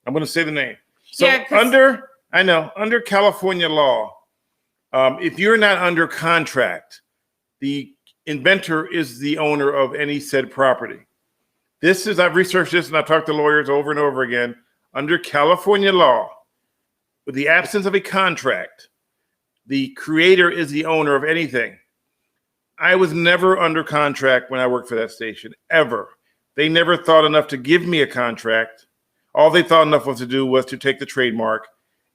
I'm going to say the name. So under California law, if you're not under contract, the inventor is the owner of any said property. I've researched this and I've talked to lawyers over and over again. Under California law, with the absence of a contract, the creator is the owner of anything. I was never under contract when I worked for that station, ever. They never thought enough to give me a contract. All they thought enough was to do was to take the trademark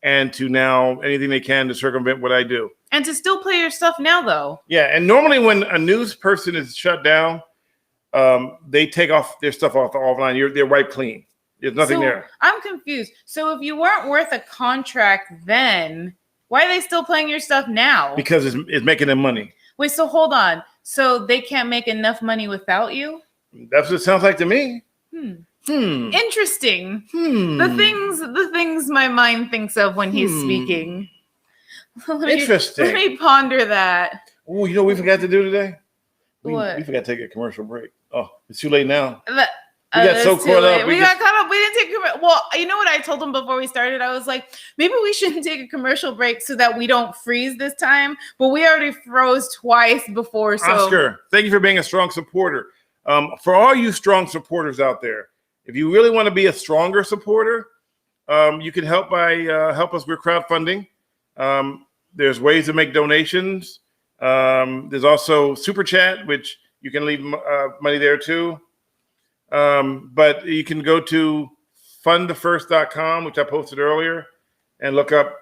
and to now anything they can to circumvent what I do. And to still play your stuff now, though. Yeah, and normally when a news person is shut down, they take off their stuff off the offline. They're wiped clean. There's nothing there. I'm confused. So if you weren't worth a contract then, why are they still playing your stuff now? Because it's making them money. Wait, so hold on. So they can't make enough money without you? That's what it sounds like to me. Interesting. The things my mind thinks of when he's speaking. Interesting. Let me ponder that. Oh, you know what we forgot to do today? What? We forgot to take a commercial break. Oh, it's too late now. We got so That's too caught late. up. We got caught up. We didn't take well, you know what I told them before we started? I was like, maybe we shouldn't take a commercial break so that we don't freeze this time. But we already froze twice before. So Oscar, thank you for being a strong supporter. For all you strong supporters out there, if you really want to be a stronger supporter, you can help by help us with crowdfunding. There's ways to make donations. There's also Super Chat, which you can leave money there too. But you can go to fundthefirst.com, which I posted earlier, and look up.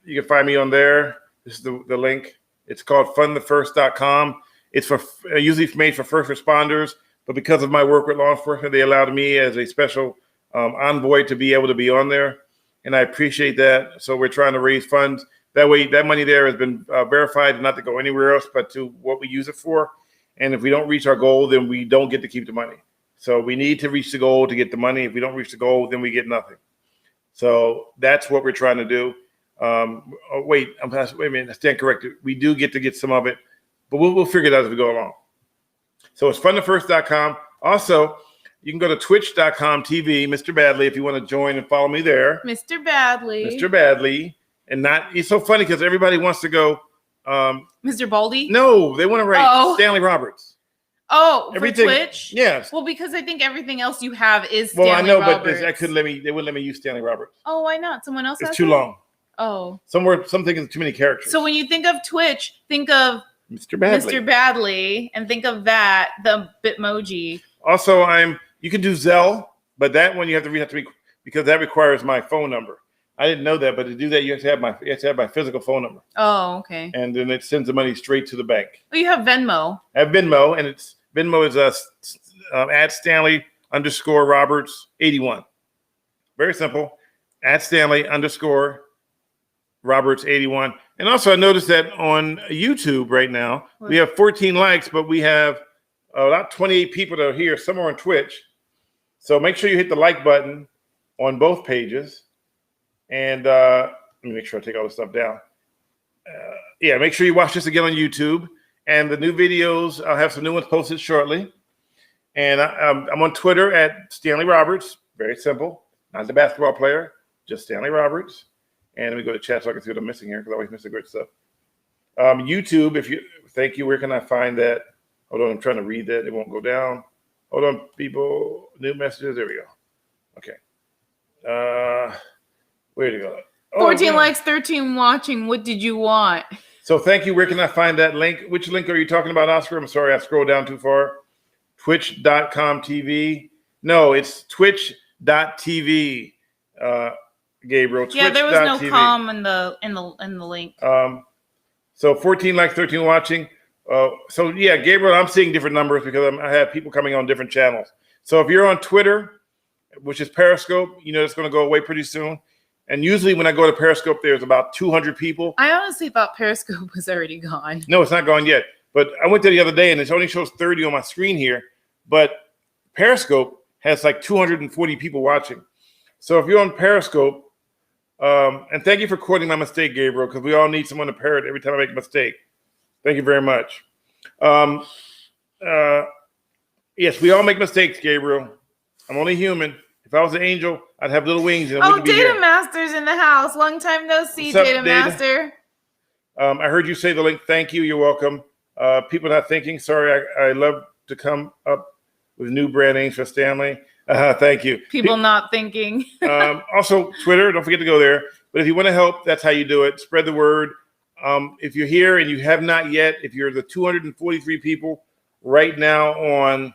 You can find me on there. This is the link. It's called fundthefirst.com. It's for usually made for first responders, but because of my work with law enforcement, they allowed me as a special envoy to be able to be on there, and I appreciate that. So we're trying to raise funds. That way, that money there has been verified not to go anywhere else but to what we use it for. And if we don't reach our goal, then we don't get to keep the money. So we need to reach the goal to get the money. If we don't reach the goal, then we get nothing. So that's what we're trying to do. Wait a minute. I stand corrected. We do get to get some of it, but we'll figure it out as we go along. So it's fundthefirst.com. Also, you can go to twitch.com/TV, Mr. Badley, if you want to join and follow me there. Mr. Badley. Mr. Badley. And not, it's so funny because everybody wants to go. Mr. Baldy? No, they want to write Stanley Roberts. Oh, Everything, for Twitch? Yes. Well, because I think everything else you have is Well, Stanley I know, Roberts. but I couldn't let me. They wouldn't let me use Stanley Roberts. Oh, why not? Someone else has It's too it? long. Oh. Something is too many characters. So when you think of Twitch, think of Mr. Badley. Mr. Badley, and think of that, the Bitmoji. Also, you can do Zelle, but that one you have to be because that requires my phone number. I didn't know that, but to do that, you have to have my physical phone number. Oh, okay. And then it sends the money straight to the bank. Oh, you have Venmo. I have Venmo, and Venmo is at Stanley_Roberts81. Very simple. At Stanley_Roberts81. And also, I noticed that on YouTube right now, we have 14 likes, but we have about 28 people that are here, some are on Twitch. So make sure you hit the like button on both pages. And let me make sure I take all this stuff down. Make sure you watch this again on YouTube. And the new videos, I'll have some new ones posted shortly. And I'm on Twitter at Stanley Roberts. Very simple. Not the basketball player, just Stanley Roberts. And let me go to chat so I can see what I'm missing here because I always miss the great stuff. YouTube, thank you. Where can I find that? Hold on, I'm trying to read that. It won't go down. Hold on, people. New messages. There we go. Okay. Where to go? 14 likes, 13 watching. What did you want? So thank you. Where can I find that link? Which link are you talking about, Oscar? I'm sorry, I scrolled down too far. Twitch.com/TV. No, it's twitch.tv. Gabriel. Yeah, there was no TV. com in the link. So 14 likes, 13 watching. So yeah, Gabriel, I'm seeing different numbers because I have people coming on different channels. So if you're on Twitter, which is Periscope, it's going to go away pretty soon. And usually when I go to Periscope, there's about 200 people. I honestly thought Periscope was already gone. No, it's not gone yet. But I went there the other day and it only shows 30 on my screen here. But Periscope has like 240 people watching. So if you're on Periscope, and thank you for quoting my mistake, Gabriel, because we all need someone to parrot every time I make a mistake. Thank you very much. Yes, we all make mistakes, Gabriel. I'm only human. If I was an angel, I'd have little wings. And Data Master's in the house. Long time no see, Data Master. I heard you say the link. Thank you. You're welcome. People not thinking. Sorry, I love to come up with new brand names for Stanley. Thank you. People not thinking. Also, Twitter. Don't forget to go there. But if you want to help, that's how you do it. Spread the word. If you're here and you have not yet, if you're the 243 people right now on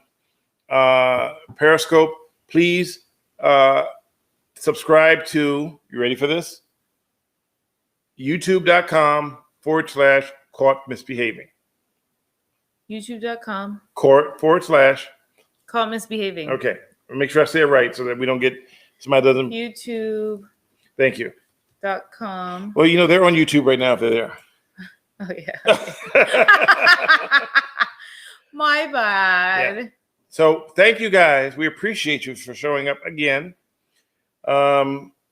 Periscope, please subscribe to, you ready for this? YouTube.com/caught misbehaving. YouTube.com /caught misbehaving. Okay. Make sure I say it right so that we don't get somebody doesn't. YouTube. Thank you. .com. Well, they're on YouTube right now if they're there. Oh, yeah. My bad. Yeah. So thank you guys. We appreciate you for showing up again.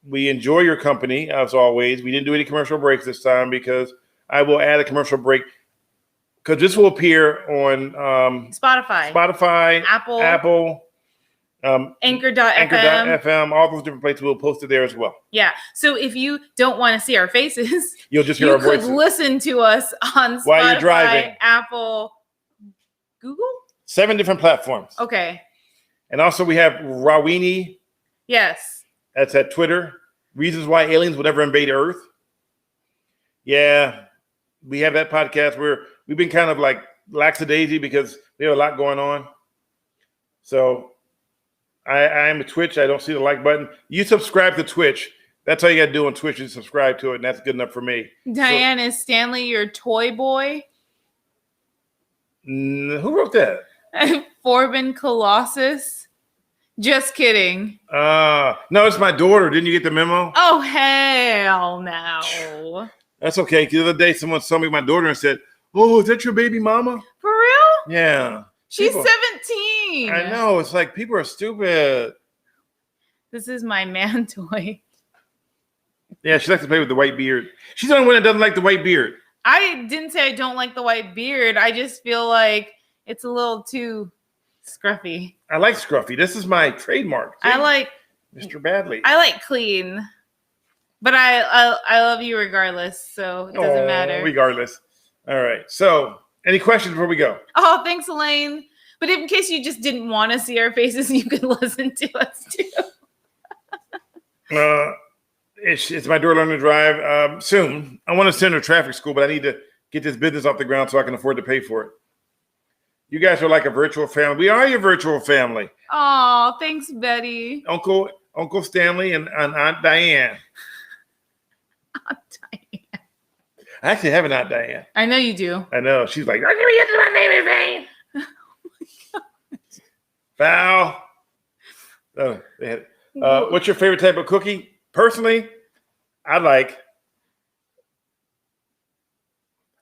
We enjoy your company as always. We didn't do any commercial breaks this time because I will add a commercial break because this will appear on Spotify, Apple, Anchor.fm. Anchor.fm, all those different places. We'll post it there as well. Yeah. So if you don't want to see our faces, You'll just hear you our could voices. listen to us on While you're Spotify, driving. Apple, Google. 7 different platforms. Okay. And also we have Rawini. Yes. That's at Twitter. Reasons why aliens would ever invade Earth. Yeah, we have that podcast where we've been kind of like lackadaisy because we have a lot going on. So I'm a Twitch. I don't see the like button. You subscribe to Twitch. That's all you got to do on Twitch is subscribe to it, and that's good enough for me. Diane, is Stanley your toy boy? Who wrote that? Forbin Colossus. Just kidding. No, it's my daughter. Didn't you get the memo? Oh, hell no. That's okay. The other day, someone saw me with my daughter and said, "Oh, is that your baby mama?" For real? Yeah. She's People- 17. I know. It's like people are stupid. This is my man toy. Yeah, she likes to play with the white beard. She's the only one that doesn't like the white beard. I didn't say I don't like the white beard. I just feel like it's a little too scruffy. I like scruffy. This is my trademark. See? I like Mr. Badley. clean. But I love you regardless, so it doesn't matter. Regardless. All right. So, any questions before we go? Oh, thanks, Elaine. But in case you just didn't want to see our faces, you could listen to us too. It's my daughter learning to drive soon. I want to send her to traffic school, but I need to get this business off the ground so I can afford to pay for it. You guys are like a virtual family. We are your virtual family. Oh, thanks, Betty. Uncle Stanley and Aunt Diane. Aunt Diane. I actually have an Aunt Diane. I know you do. I know. She's like, "Don't give me into my name in vain." Foul. Oh, they had, what's your favorite type of cookie? Personally, I like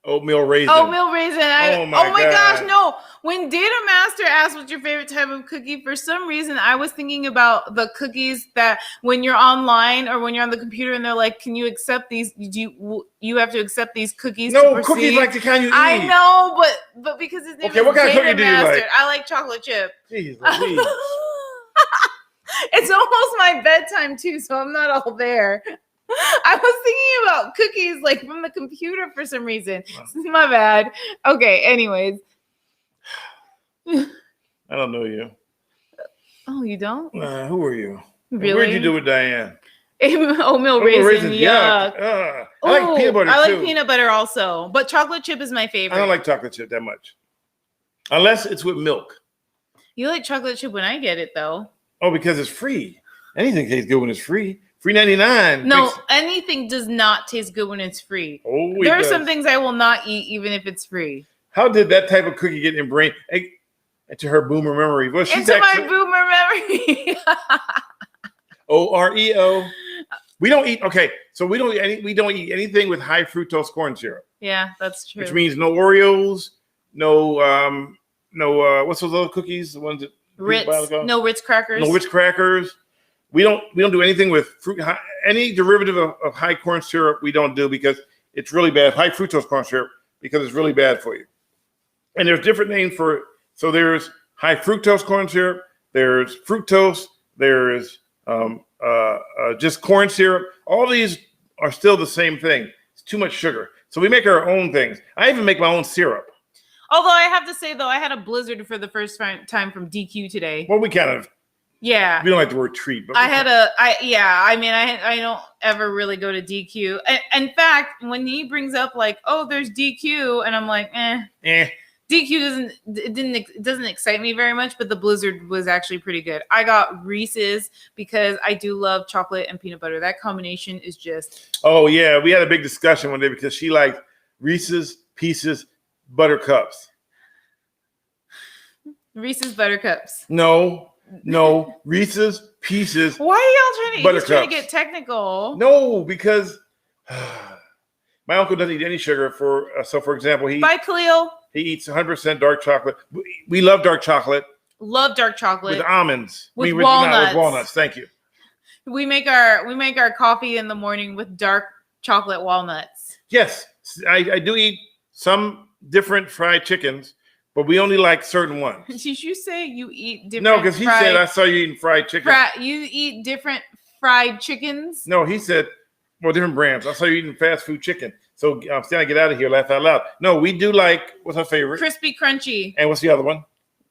oatmeal raisin. Oatmeal raisin. Oh my gosh, God. no. When Data Master asked what's your favorite type of cookie, for some reason I was thinking about the cookies that when you're online or when you're on the computer and they're like, "Can you accept these? You have to accept these cookies?" to No, proceed? cookies like the kind you eat. I know, but because his name Okay, is what kind of Data cookie do you Master, like? I like chocolate chip. Jeez Louise. It's almost my bedtime too, so I'm not all there. I was thinking about cookies like from the computer for some reason. My bad. Okay, anyways. I don't know you. Oh, you don't? Who are you? Really? What'd you do with Diane? Oatmeal raisin. Yuck. Yuck. I like peanut butter I like too. peanut butter also, but chocolate chip is my favorite. I don't like chocolate chip that much. Unless it's with milk. You like chocolate chip when I get it though. Oh, because it's free. Anything tastes good when it's free. Free 99. No, anything does not taste good when it's free. Oh, There are some things I will not eat even if it's free. How did that type of cookie get in brain into her boomer memory? Well, she's Into actually, my boomer memory. OREO. We don't eat. Okay, so we don't eat anything with high fructose corn syrup, Yeah, that's true. which means no Oreos, no what's those other cookies? The ones that Ritz, no Ritz crackers. no Ritz crackers. We don't do anything with fruit. Any derivative of high corn syrup we don't do because it's really bad. High fructose corn syrup because it's really bad for you. And there's different names for it. So there's high fructose corn syrup. There's fructose. There's just corn syrup. All these are still the same thing. It's too much sugar. So we make our own things. I even make my own syrup. Although I have to say though, I had a blizzard for the first time from DQ today. Well, we kind of, Yeah. we don't like the word treat, but I don't ever really go to DQ. In fact, when he brings up like, "Oh, there's DQ," and I'm like, DQ doesn't excite me very much, but the blizzard was actually pretty good. I got Reese's because I do love chocolate and peanut butter. That combination is just Oh yeah, we had a big discussion one day because she liked Reese's Pieces Buttercups. Reese's Buttercups. No, Reese's Pieces. Why are y'all trying to Buttercups. get technical? No, because my uncle doesn't eat any sugar. For example, he Bye, Khalil. eats 100% dark chocolate. We love dark chocolate Love dark chocolate. with almonds. With With walnuts. walnuts. Thank you. We make our coffee in the morning with dark chocolate walnuts. Yes, I do eat some different fried chickens but we only like certain ones. Did you say you eat different? No, because he said I saw you eating fried chicken. You eat different fried chickens? No, he said, well, different brands. I saw you eating fast food chicken. So I'm Stanley, get out of here. Laugh out loud. No, we do like, what's our favorite? Crispy Crunchy. And what's the other one?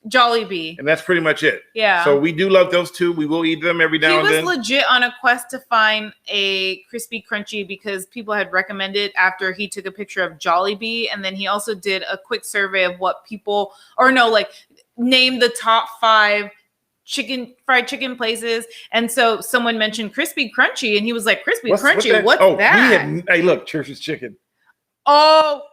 Jollibee. And that's pretty much it. Yeah. So we do love those two. We will eat them every now and then. He was legit on a quest to find a Crispy Crunchy because people had recommended after he took a picture of Jollibee. And then he also did a quick survey of what people, name the top 5 fried chicken places. And so someone mentioned Crispy Crunchy and he was like, Crispy Crunchy, what's that? Hey, look, Church's Chicken. Oh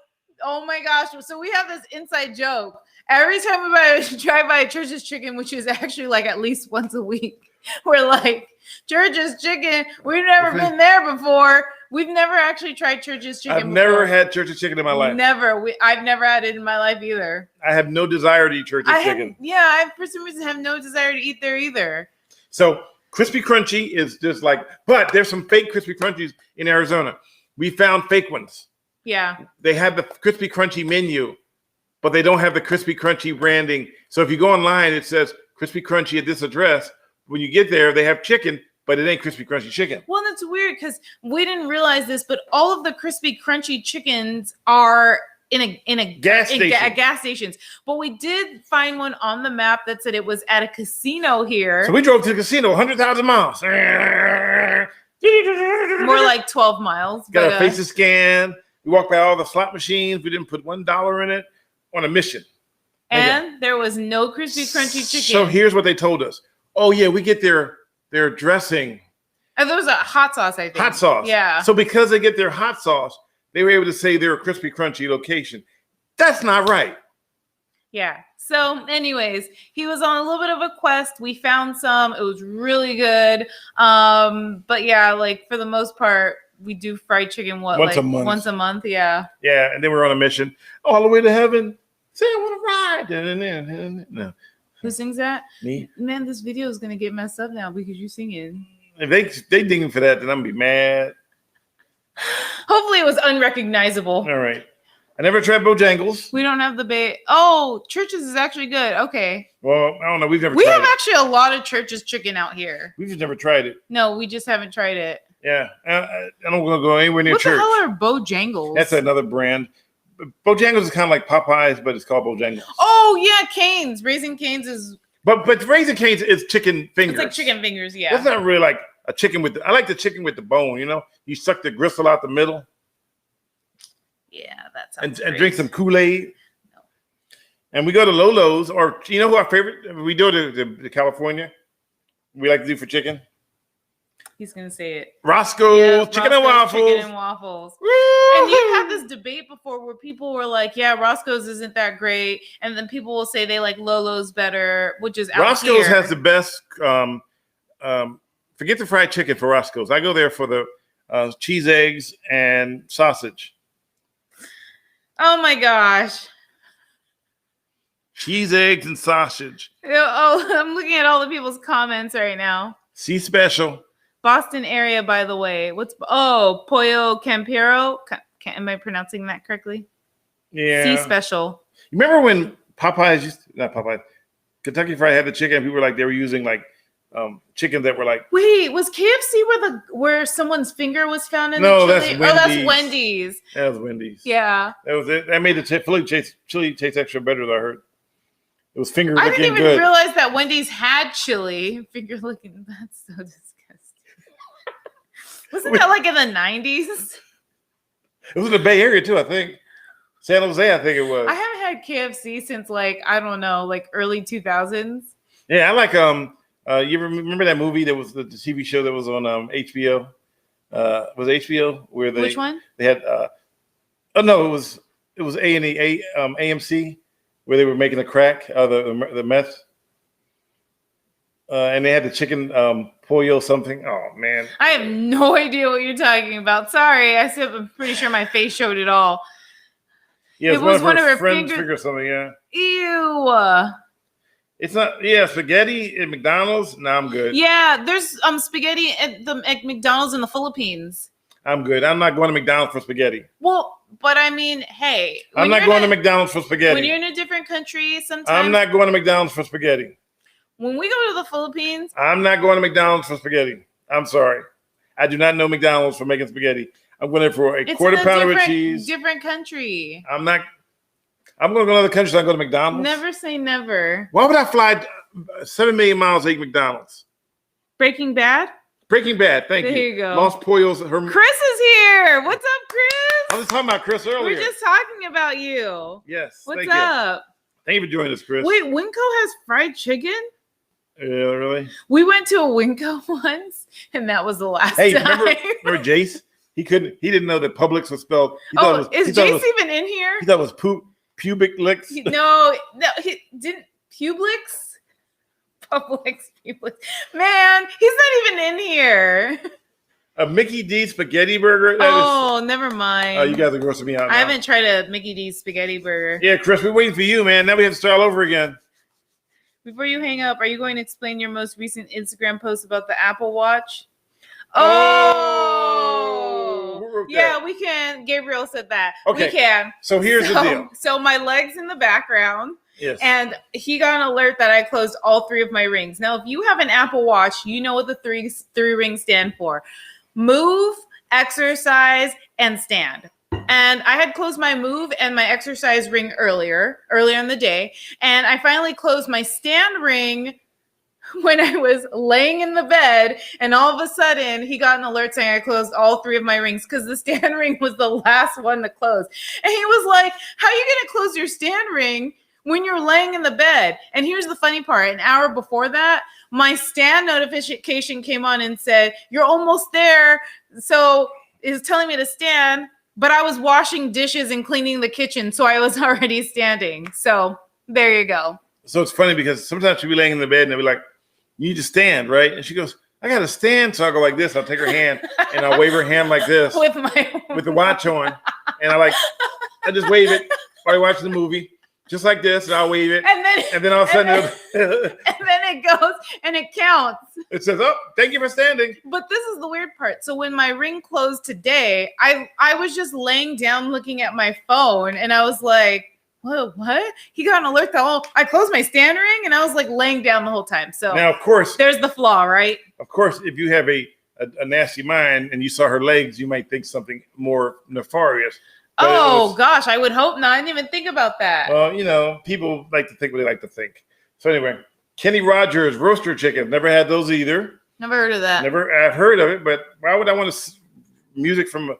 my gosh. So we have this inside joke. Every time we drive by Church's Chicken, which is actually like at least once a week, we're like, Church's Chicken, we've never been there before. We've never actually tried Church's Chicken before. Never had Church's Chicken in my life. Never. I've never had it in my life either. I have no desire to eat Church's Chicken. I for some reason have no desire to eat there either. So Crispy Crunchy is just like, but there's some fake Crispy Crunchies in Arizona. We found fake ones. Yeah. They have the Crispy Crunchy menu, but they don't have the Crispy Crunchy branding. So if you go online, it says Crispy Crunchy at this address. When you get there, they have chicken, but it ain't Crispy Crunchy chicken. Well, that's weird because we didn't realize this, but all of the Crispy Crunchy chickens are in a gas station. At gas stations. But we did find one on the map that said it was at a casino here. So we drove to the casino 100,000 miles. More like 12 miles. Got our faces scanned. We walked by all the slot machines. We didn't put $1 in it. On a mission. And there was no Crispy Crunchy chicken. So here's what they told us. Oh yeah, we get their dressing. And there was a hot sauce, I think. Hot sauce. Yeah. So because they get their hot sauce, they were able to say they're a Crispy Crunchy location. That's not right. Yeah. So anyways, he was on a little bit of a quest. We found some. It was really good. But yeah, like for the most part, we do fried chicken once a month. Once a month, yeah. Yeah, and then we're on a mission all the way to heaven. Say I want to ride. No. Who sings that? Me. Man, this video is gonna get messed up now because you singing. If they ding for that, then I'm gonna be mad. Hopefully it was unrecognizable. All right. I never tried Bojangles. We don't have the bait. Oh, Church's is actually good. Okay. Well, I don't know. We've never We tried have it. actually a lot of Church's chicken out here. We've just never tried it. No, we just haven't tried it. Yeah. I don't want to go anywhere near What church. the hell are Bojangles? That's another brand. Bojangles is kind of like Popeyes, but it's called Bojangles. Oh, yeah, Cane's. Raising Cane's is... But Raising Cane's is chicken fingers. It's like chicken fingers, yeah. That's not really like a chicken with... I like the chicken with the bone, you know? You suck the gristle out the middle. Yeah, that sounds and drink some Kool-Aid. No. And we go to Lolo's, or you know who our favorite? We go to California. We like to do for chicken. He's gonna say it. Roscoe's Chicken and Waffles. Chicken and Waffles. And you've had this debate before where people were like, "Yeah, Roscoe's isn't that great," and then people will say they like Lolo's better, which is out Roscoe's here. has the best. Forget the fried chicken for Roscoe's. I go there for the cheese, eggs, and sausage. Oh my gosh. Cheese, eggs, and sausage. Oh, I'm looking at all the people's comments right now. See special. Boston area, by the way. Pollo Campero. Am I pronouncing that correctly? Yeah. See special. You remember when Kentucky Fried had the chicken? People were like, they were using like chickens that were like. Wait, was KFC where someone's finger was found in the chili? That's Wendy's. Oh, that's Wendy's. That was Wendy's. Yeah. That was it. That made the chili taste extra better, I heard. It was finger I looking didn't even good. realize that Wendy's had chili. Finger looking. That's so disgusting. Wasn't that like in the 90s? It was in the Bay Area too, I think. San Jose, I think it was. I haven't had KFC since I don't know, early 2000s. Yeah, I like you remember that movie that was the TV show that was on HBO? Was HBO where they Which one? They had it was A&E AMC where they were making a crack the meth. And they had the chicken pollo something. Oh man. I have no idea what you're talking about. Sorry. I'm pretty sure my face showed it all. Yeah, it was one of her friends' fingers. finger something, yeah. Ew. It's not spaghetti at McDonald's. No, I'm good. Yeah, there's spaghetti at McDonald's in the Philippines. I'm good. I'm not going to McDonald's for spaghetti. Well, But I mean, hey, I'm not going to McDonald's for spaghetti. When you're in a different country, sometimes I'm not going to McDonald's for spaghetti. When we go to the Philippines, I'm not going to McDonald's for spaghetti. I'm sorry. I do not know McDonald's for making spaghetti. I'm going there for a quarter pounder with cheese. Different country. I'm going to go to other countries. I go to McDonald's. Never say never. Why would I fly 7 million miles to eat McDonald's? Breaking Bad? Breaking Bad. Thank you. There you go. Los Pollos. Chris is here. What's up, Chris? I was talking about Chris earlier. We're just talking about you. Yes. What's up? Thank you for joining us, Chris. Wait, Winco has fried chicken? Yeah, really? We went to a Winco once, and that was the last time. Remember Jace? He didn't know that Publix was spelled. Is Jace even in here? He thought it was pubic licks. No, he didn't. Publix? Publix. Man, he's not even in here. A Mickey D spaghetti burger? Never mind. Oh, you guys are grossing me out now. I haven't tried a Mickey D spaghetti burger. Yeah, Chris, we're waiting for you, man. Now we have to start all over again. Before you hang up, are you going to explain your most recent Instagram post about the Apple Watch? Oh, yeah, we can. Gabriel said that. Okay. We can. So here's the deal. So my leg's in the background. Yes. And he got an alert that I closed all 3 of my rings. Now, if you have an Apple Watch, you know what the three rings stand for. Move, exercise, and stand. And I had closed my move and my exercise ring earlier in the day. And I finally closed my stand ring when I was laying in the bed. And all of a sudden, he got an alert saying I closed all 3 of my rings because the stand ring was the last one to close. And he was like, how are you going to close your stand ring when you're laying in the bed? And here's the funny part. An hour before that, my stand notification came on and said, you're almost there. So it's telling me to stand. But I was washing dishes and cleaning the kitchen, so I was already standing. So there you go. So it's funny because sometimes she'll be laying in the bed and they'll be like, you need to stand, right? And she goes, I got to stand. So I'll go like this. I'll take her hand and I'll wave her hand like this with the watch on. And I just wave it while you're watching the movie. Just like this, and I'll wave it. And then all of a sudden, and then it goes and it counts. It says, oh, thank you for standing. But this is the weird part. So when my ring closed today, I was just laying down looking at my phone, and I was like, what? He got an alert that, I closed my stand ring, and I was like laying down the whole time. So now, of course, there's the flaw, right? Of course, if you have a nasty mind and you saw her legs, you might think something more nefarious. But gosh, I would hope not. I didn't even think about that. Well, people like to think what they like to think. So anyway, Kenny Rogers roaster chicken. Never had those either. Never heard of that. I've heard of it, but why would I want music from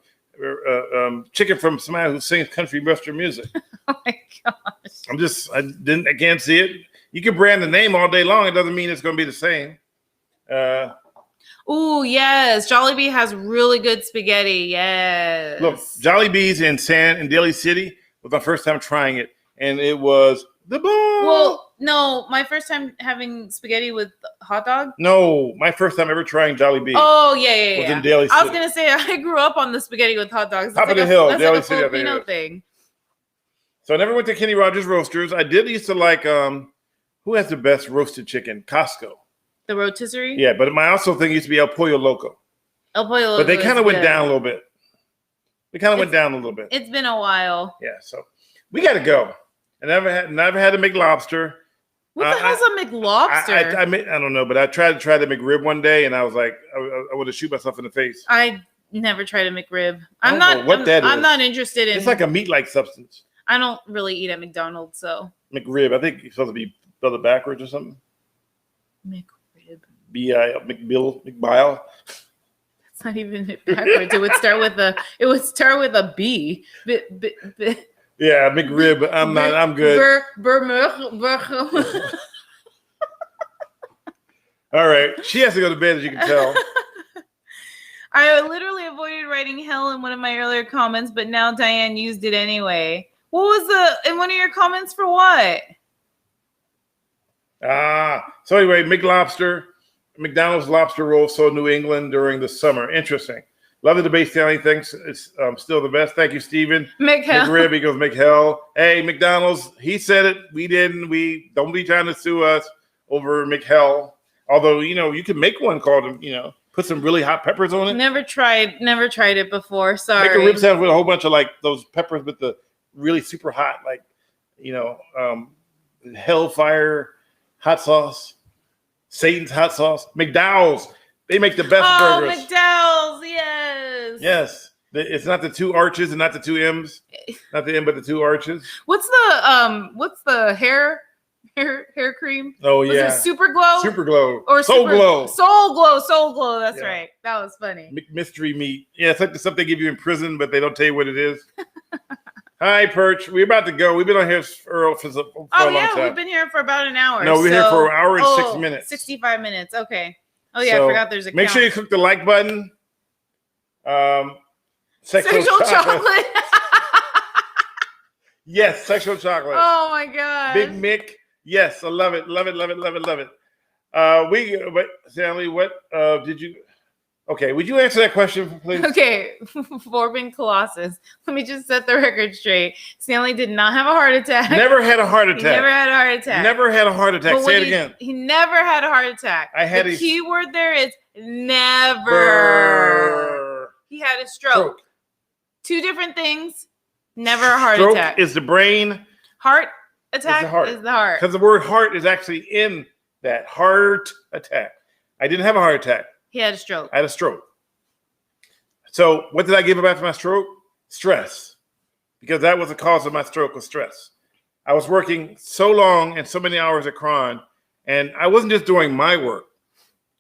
chicken from somebody who sings country western music? Oh my gosh! I can't see it. You can brand the name all day long. It doesn't mean it's going to be the same. Oh, yes. Jollibee has really good spaghetti. Yes. Look, Jollibee's in Daly City was my first time trying it, and it was the bomb. Well, no, my first time having spaghetti with hot dog. No, my first time ever trying Jollibee. Oh, yeah. Was in Daly City. I was going to say, I grew up on the spaghetti with hot dogs. Top of the hill, Daly like a City. Filipino thing. So I never went to Kenny Rogers Roasters. I did used to like, who has the best roasted chicken? Costco. The rotisserie? Yeah, but my also thing used to be El Pollo Loco. El Pollo Loco. But they kind of went down a little bit. It's been a while. Yeah, so we got to go. I never had a McLobster. What the hell's a McLobster? I don't know, but I tried to try the McRib one day, and I was like, I would have shoot myself in the face. I never tried a McRib. I'm not interested in. It's like a meat-like substance. I don't really eat at McDonald's, so. McRib. I think it's supposed to be spelled backwards or something. McRib. McBile. It's not even backwards. It would start with a B. Yeah, McRib. I'm good. All right. She has to go to bed, as you can tell. I literally avoided writing hell in one of my earlier comments, but now Diane used it anyway. What was in one of your comments for what? So anyway, McDonald's lobster roll sold New England during the summer. Interesting. Love the debate, Stanley. Thanks. It's still the best. Thank you, Steven. McRib. He goes, McHell. Hey, McDonald's. He said it. We didn't. We don't be trying to sue us over McHell. Although, you can make one called, Put some really hot peppers on it. Never tried it before. Sorry. Make a rib sandwich with a whole bunch of like those peppers with the really super hot, like, Hellfire hot sauce, Satan's hot sauce. McDowell's, they make the best burgers. McDowell's, yes. Yes. It's not the 2 arches and not the 2 M's, not the M, but the 2 arches. What's the hair cream? Oh, Was yeah. it Super Glow? Super Glow. Or Soul Glow. Soul Glow. That's Yeah. right. That was funny. Mystery meat. Yeah, it's like the stuff they give you in prison, but they don't tell you what it is. Hi, Perch. We're about to go. We've been on here for a long time. We've been here for about an hour. No, we're here for an hour and 6 minutes. 65 minutes. Okay. Oh, yeah, So I forgot there's a make count. sure you click the like button. Sexual chocolate. Yes, sexual chocolate. Oh, my God. Big Mick. Yes, I love it. Love it, love it, love it, love it. Stanley, what did you... Okay, would you answer that question, please? Okay, Forbin Colossus. Let me just set the record straight. Stanley did not have a heart attack. Never had a heart attack. He never had a heart attack. Never had a heart attack. But Say it again. He never had a heart attack. The key word there is never. He had a stroke. 2 different things. Never a heart Stroke attack. is the brain. Heart attack is the heart. Because the word heart is actually in that. Heart attack. I didn't have a heart attack. He had a stroke. I had a stroke. So what did I give up after my stroke? Stress. Because that was the cause of my stroke, was stress. I was working so long and so many hours at Cron, and I wasn't just doing my work.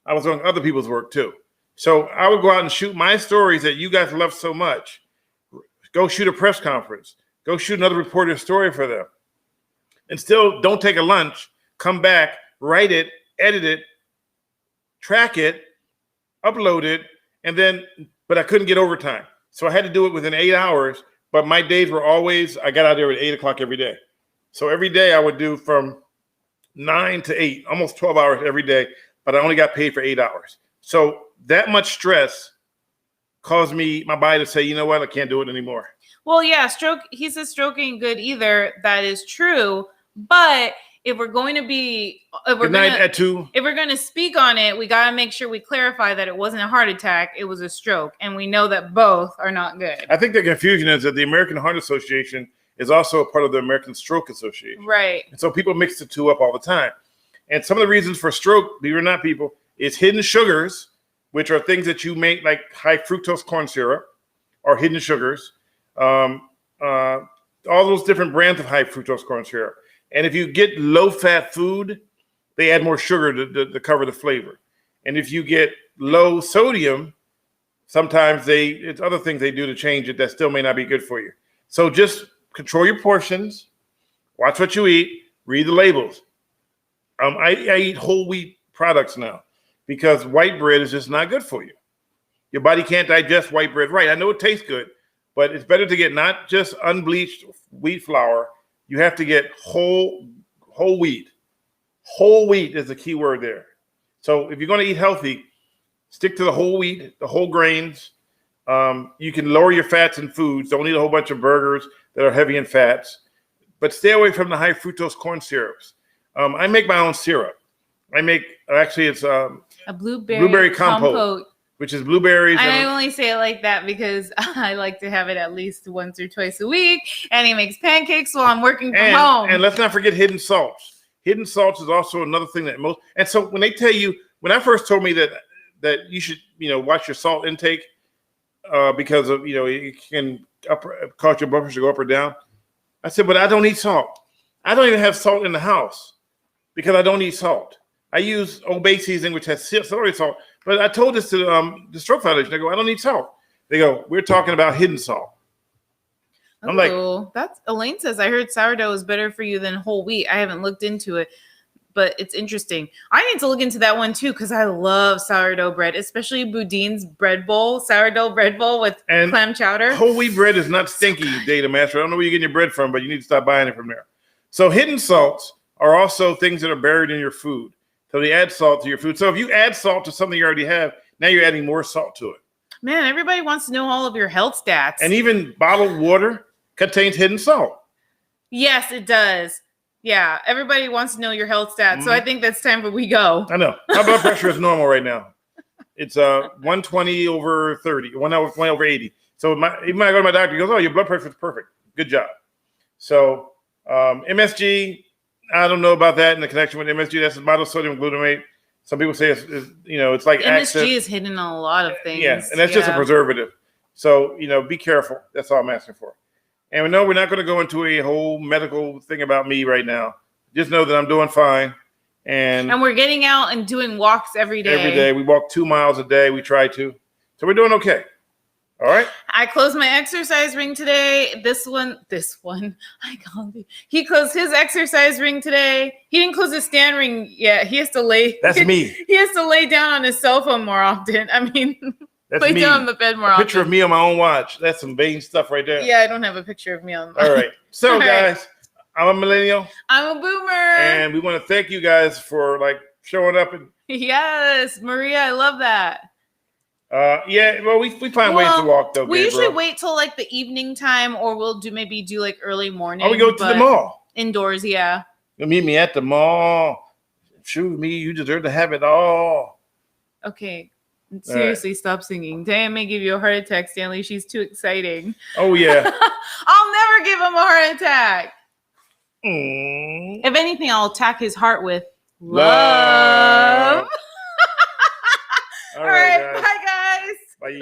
I was doing other people's work too. So I would go out and shoot my stories that you guys love so much. Go shoot a press conference. Go shoot another reporter's story for them. And still don't take a lunch. Come back, write it, edit it, track it, upload it, but I couldn't get overtime. So I had to do it within 8 hours, but my days were always, I got out there at 8 o'clock every day. So every day I would do from 9 to 8, almost 12 hours every day, but I only got paid for 8 hours. So that much stress caused my body to say, you know what, I can't do it anymore. Well, yeah, he says stroke ain't good either. That is true. But if we're going to speak on it, we got to make sure we clarify that it wasn't a heart attack, it was a stroke. And we know that both are not good. I think the confusion is that the American Heart Association is also a part of the American Stroke Association. Right. And so people mix the two up all the time. And some of the reasons for stroke, believe it or not, people, is hidden sugars, which are things that you make like high fructose corn syrup or hidden sugars, all those different brands of high fructose corn syrup. And if you get low-fat food, they add more sugar to cover the flavor. And if you get low sodium, sometimes it's other things they do to change it that still may not be good for you. So just control your portions, watch what you eat, read the labels. I eat whole wheat products now because white bread is just not good for you. Your body can't digest white bread right. I know it tastes good, but it's better to get not just unbleached wheat flour. You have to get whole wheat. Whole wheat is the key word there. So if you're going to eat healthy, stick to the whole wheat, the whole grains. You can lower your fats in foods. Don't eat a whole bunch of burgers that are heavy in fats. But stay away from the high fructose corn syrups. I make my own syrup. It's a blueberry compote, which is blueberries. I only say it like that because I like to have it at least once or twice a week. And he makes pancakes while I'm working from home. And let's not forget hidden salts. Hidden salts is also another thing that and so when they tell you, when I first told me that you should, watch your salt intake because of, it can cause your blood pressure to go up or down. I said, but I don't eat salt. I don't even have salt in the house because I don't eat salt. I use Old Bay seasoning, which has celery salt. But I told this to the Stroke Foundation. I go, I don't need salt. They go, we're talking about hidden salt. I'm like, that's Elaine says, I heard sourdough is better for you than whole wheat. I haven't looked into it, but it's interesting. I need to look into that one too because I love sourdough bread, especially Boudin's sourdough bread bowl with clam chowder. Whole wheat bread is not stinky, Data Master. I don't know where you're getting your bread from, but you need to stop buying it from there. So hidden salts are also things that are buried in your food. So they add salt to your food. So if you add salt to something you already have, now you're adding more salt to it. Man, everybody wants to know all of your health stats. And even bottled water contains hidden salt. Yes, it does. Yeah, everybody wants to know your health stats. Mm-hmm. So I think that's time for we go. I know. My blood pressure is normal right now. It's 120 over 30, 1 over 80. So even when I go to my doctor, he goes, "Oh, your blood pressure is perfect. Good job." So MSG, I don't know about that in the connection with MSG. That's monosodium glutamate. Some people say it's like MSG is hidden in a lot of things. Yeah, and that's just a preservative. So be careful. That's all I'm asking for. And no, we're not going to go into a whole medical thing about me right now. Just know that I'm doing fine. And we're getting out and doing walks every day. Every day. We walk 2 miles a day. We try to. So we're doing okay. All right. I closed my exercise ring today. This one. He closed his exercise ring today. He didn't close his stand ring yet. He has to lay. That's me. He has to lay down on his cell phone more often. I mean, that's lay me. down on the bed more often. Picture of me on my own watch. That's some vain stuff right there. Yeah, I don't have a picture of me on. All right. So, guys, right. I'm a millennial. I'm a boomer. And we want to thank you guys for showing up. Yes, Maria, I love that. Yeah, well, we find ways to walk though. We usually wait till the evening time, or we'll do early morning. Oh, we go to the mall indoors. Yeah, you'll meet me at the mall. Shoot me, you deserve to have it all. Okay, seriously, stop singing. Diane may give you a heart attack, Stanley. She's too exciting. Oh yeah, I'll never give him a heart attack. Mm. If anything, I'll attack his heart with love. All right, bye guys. Bye.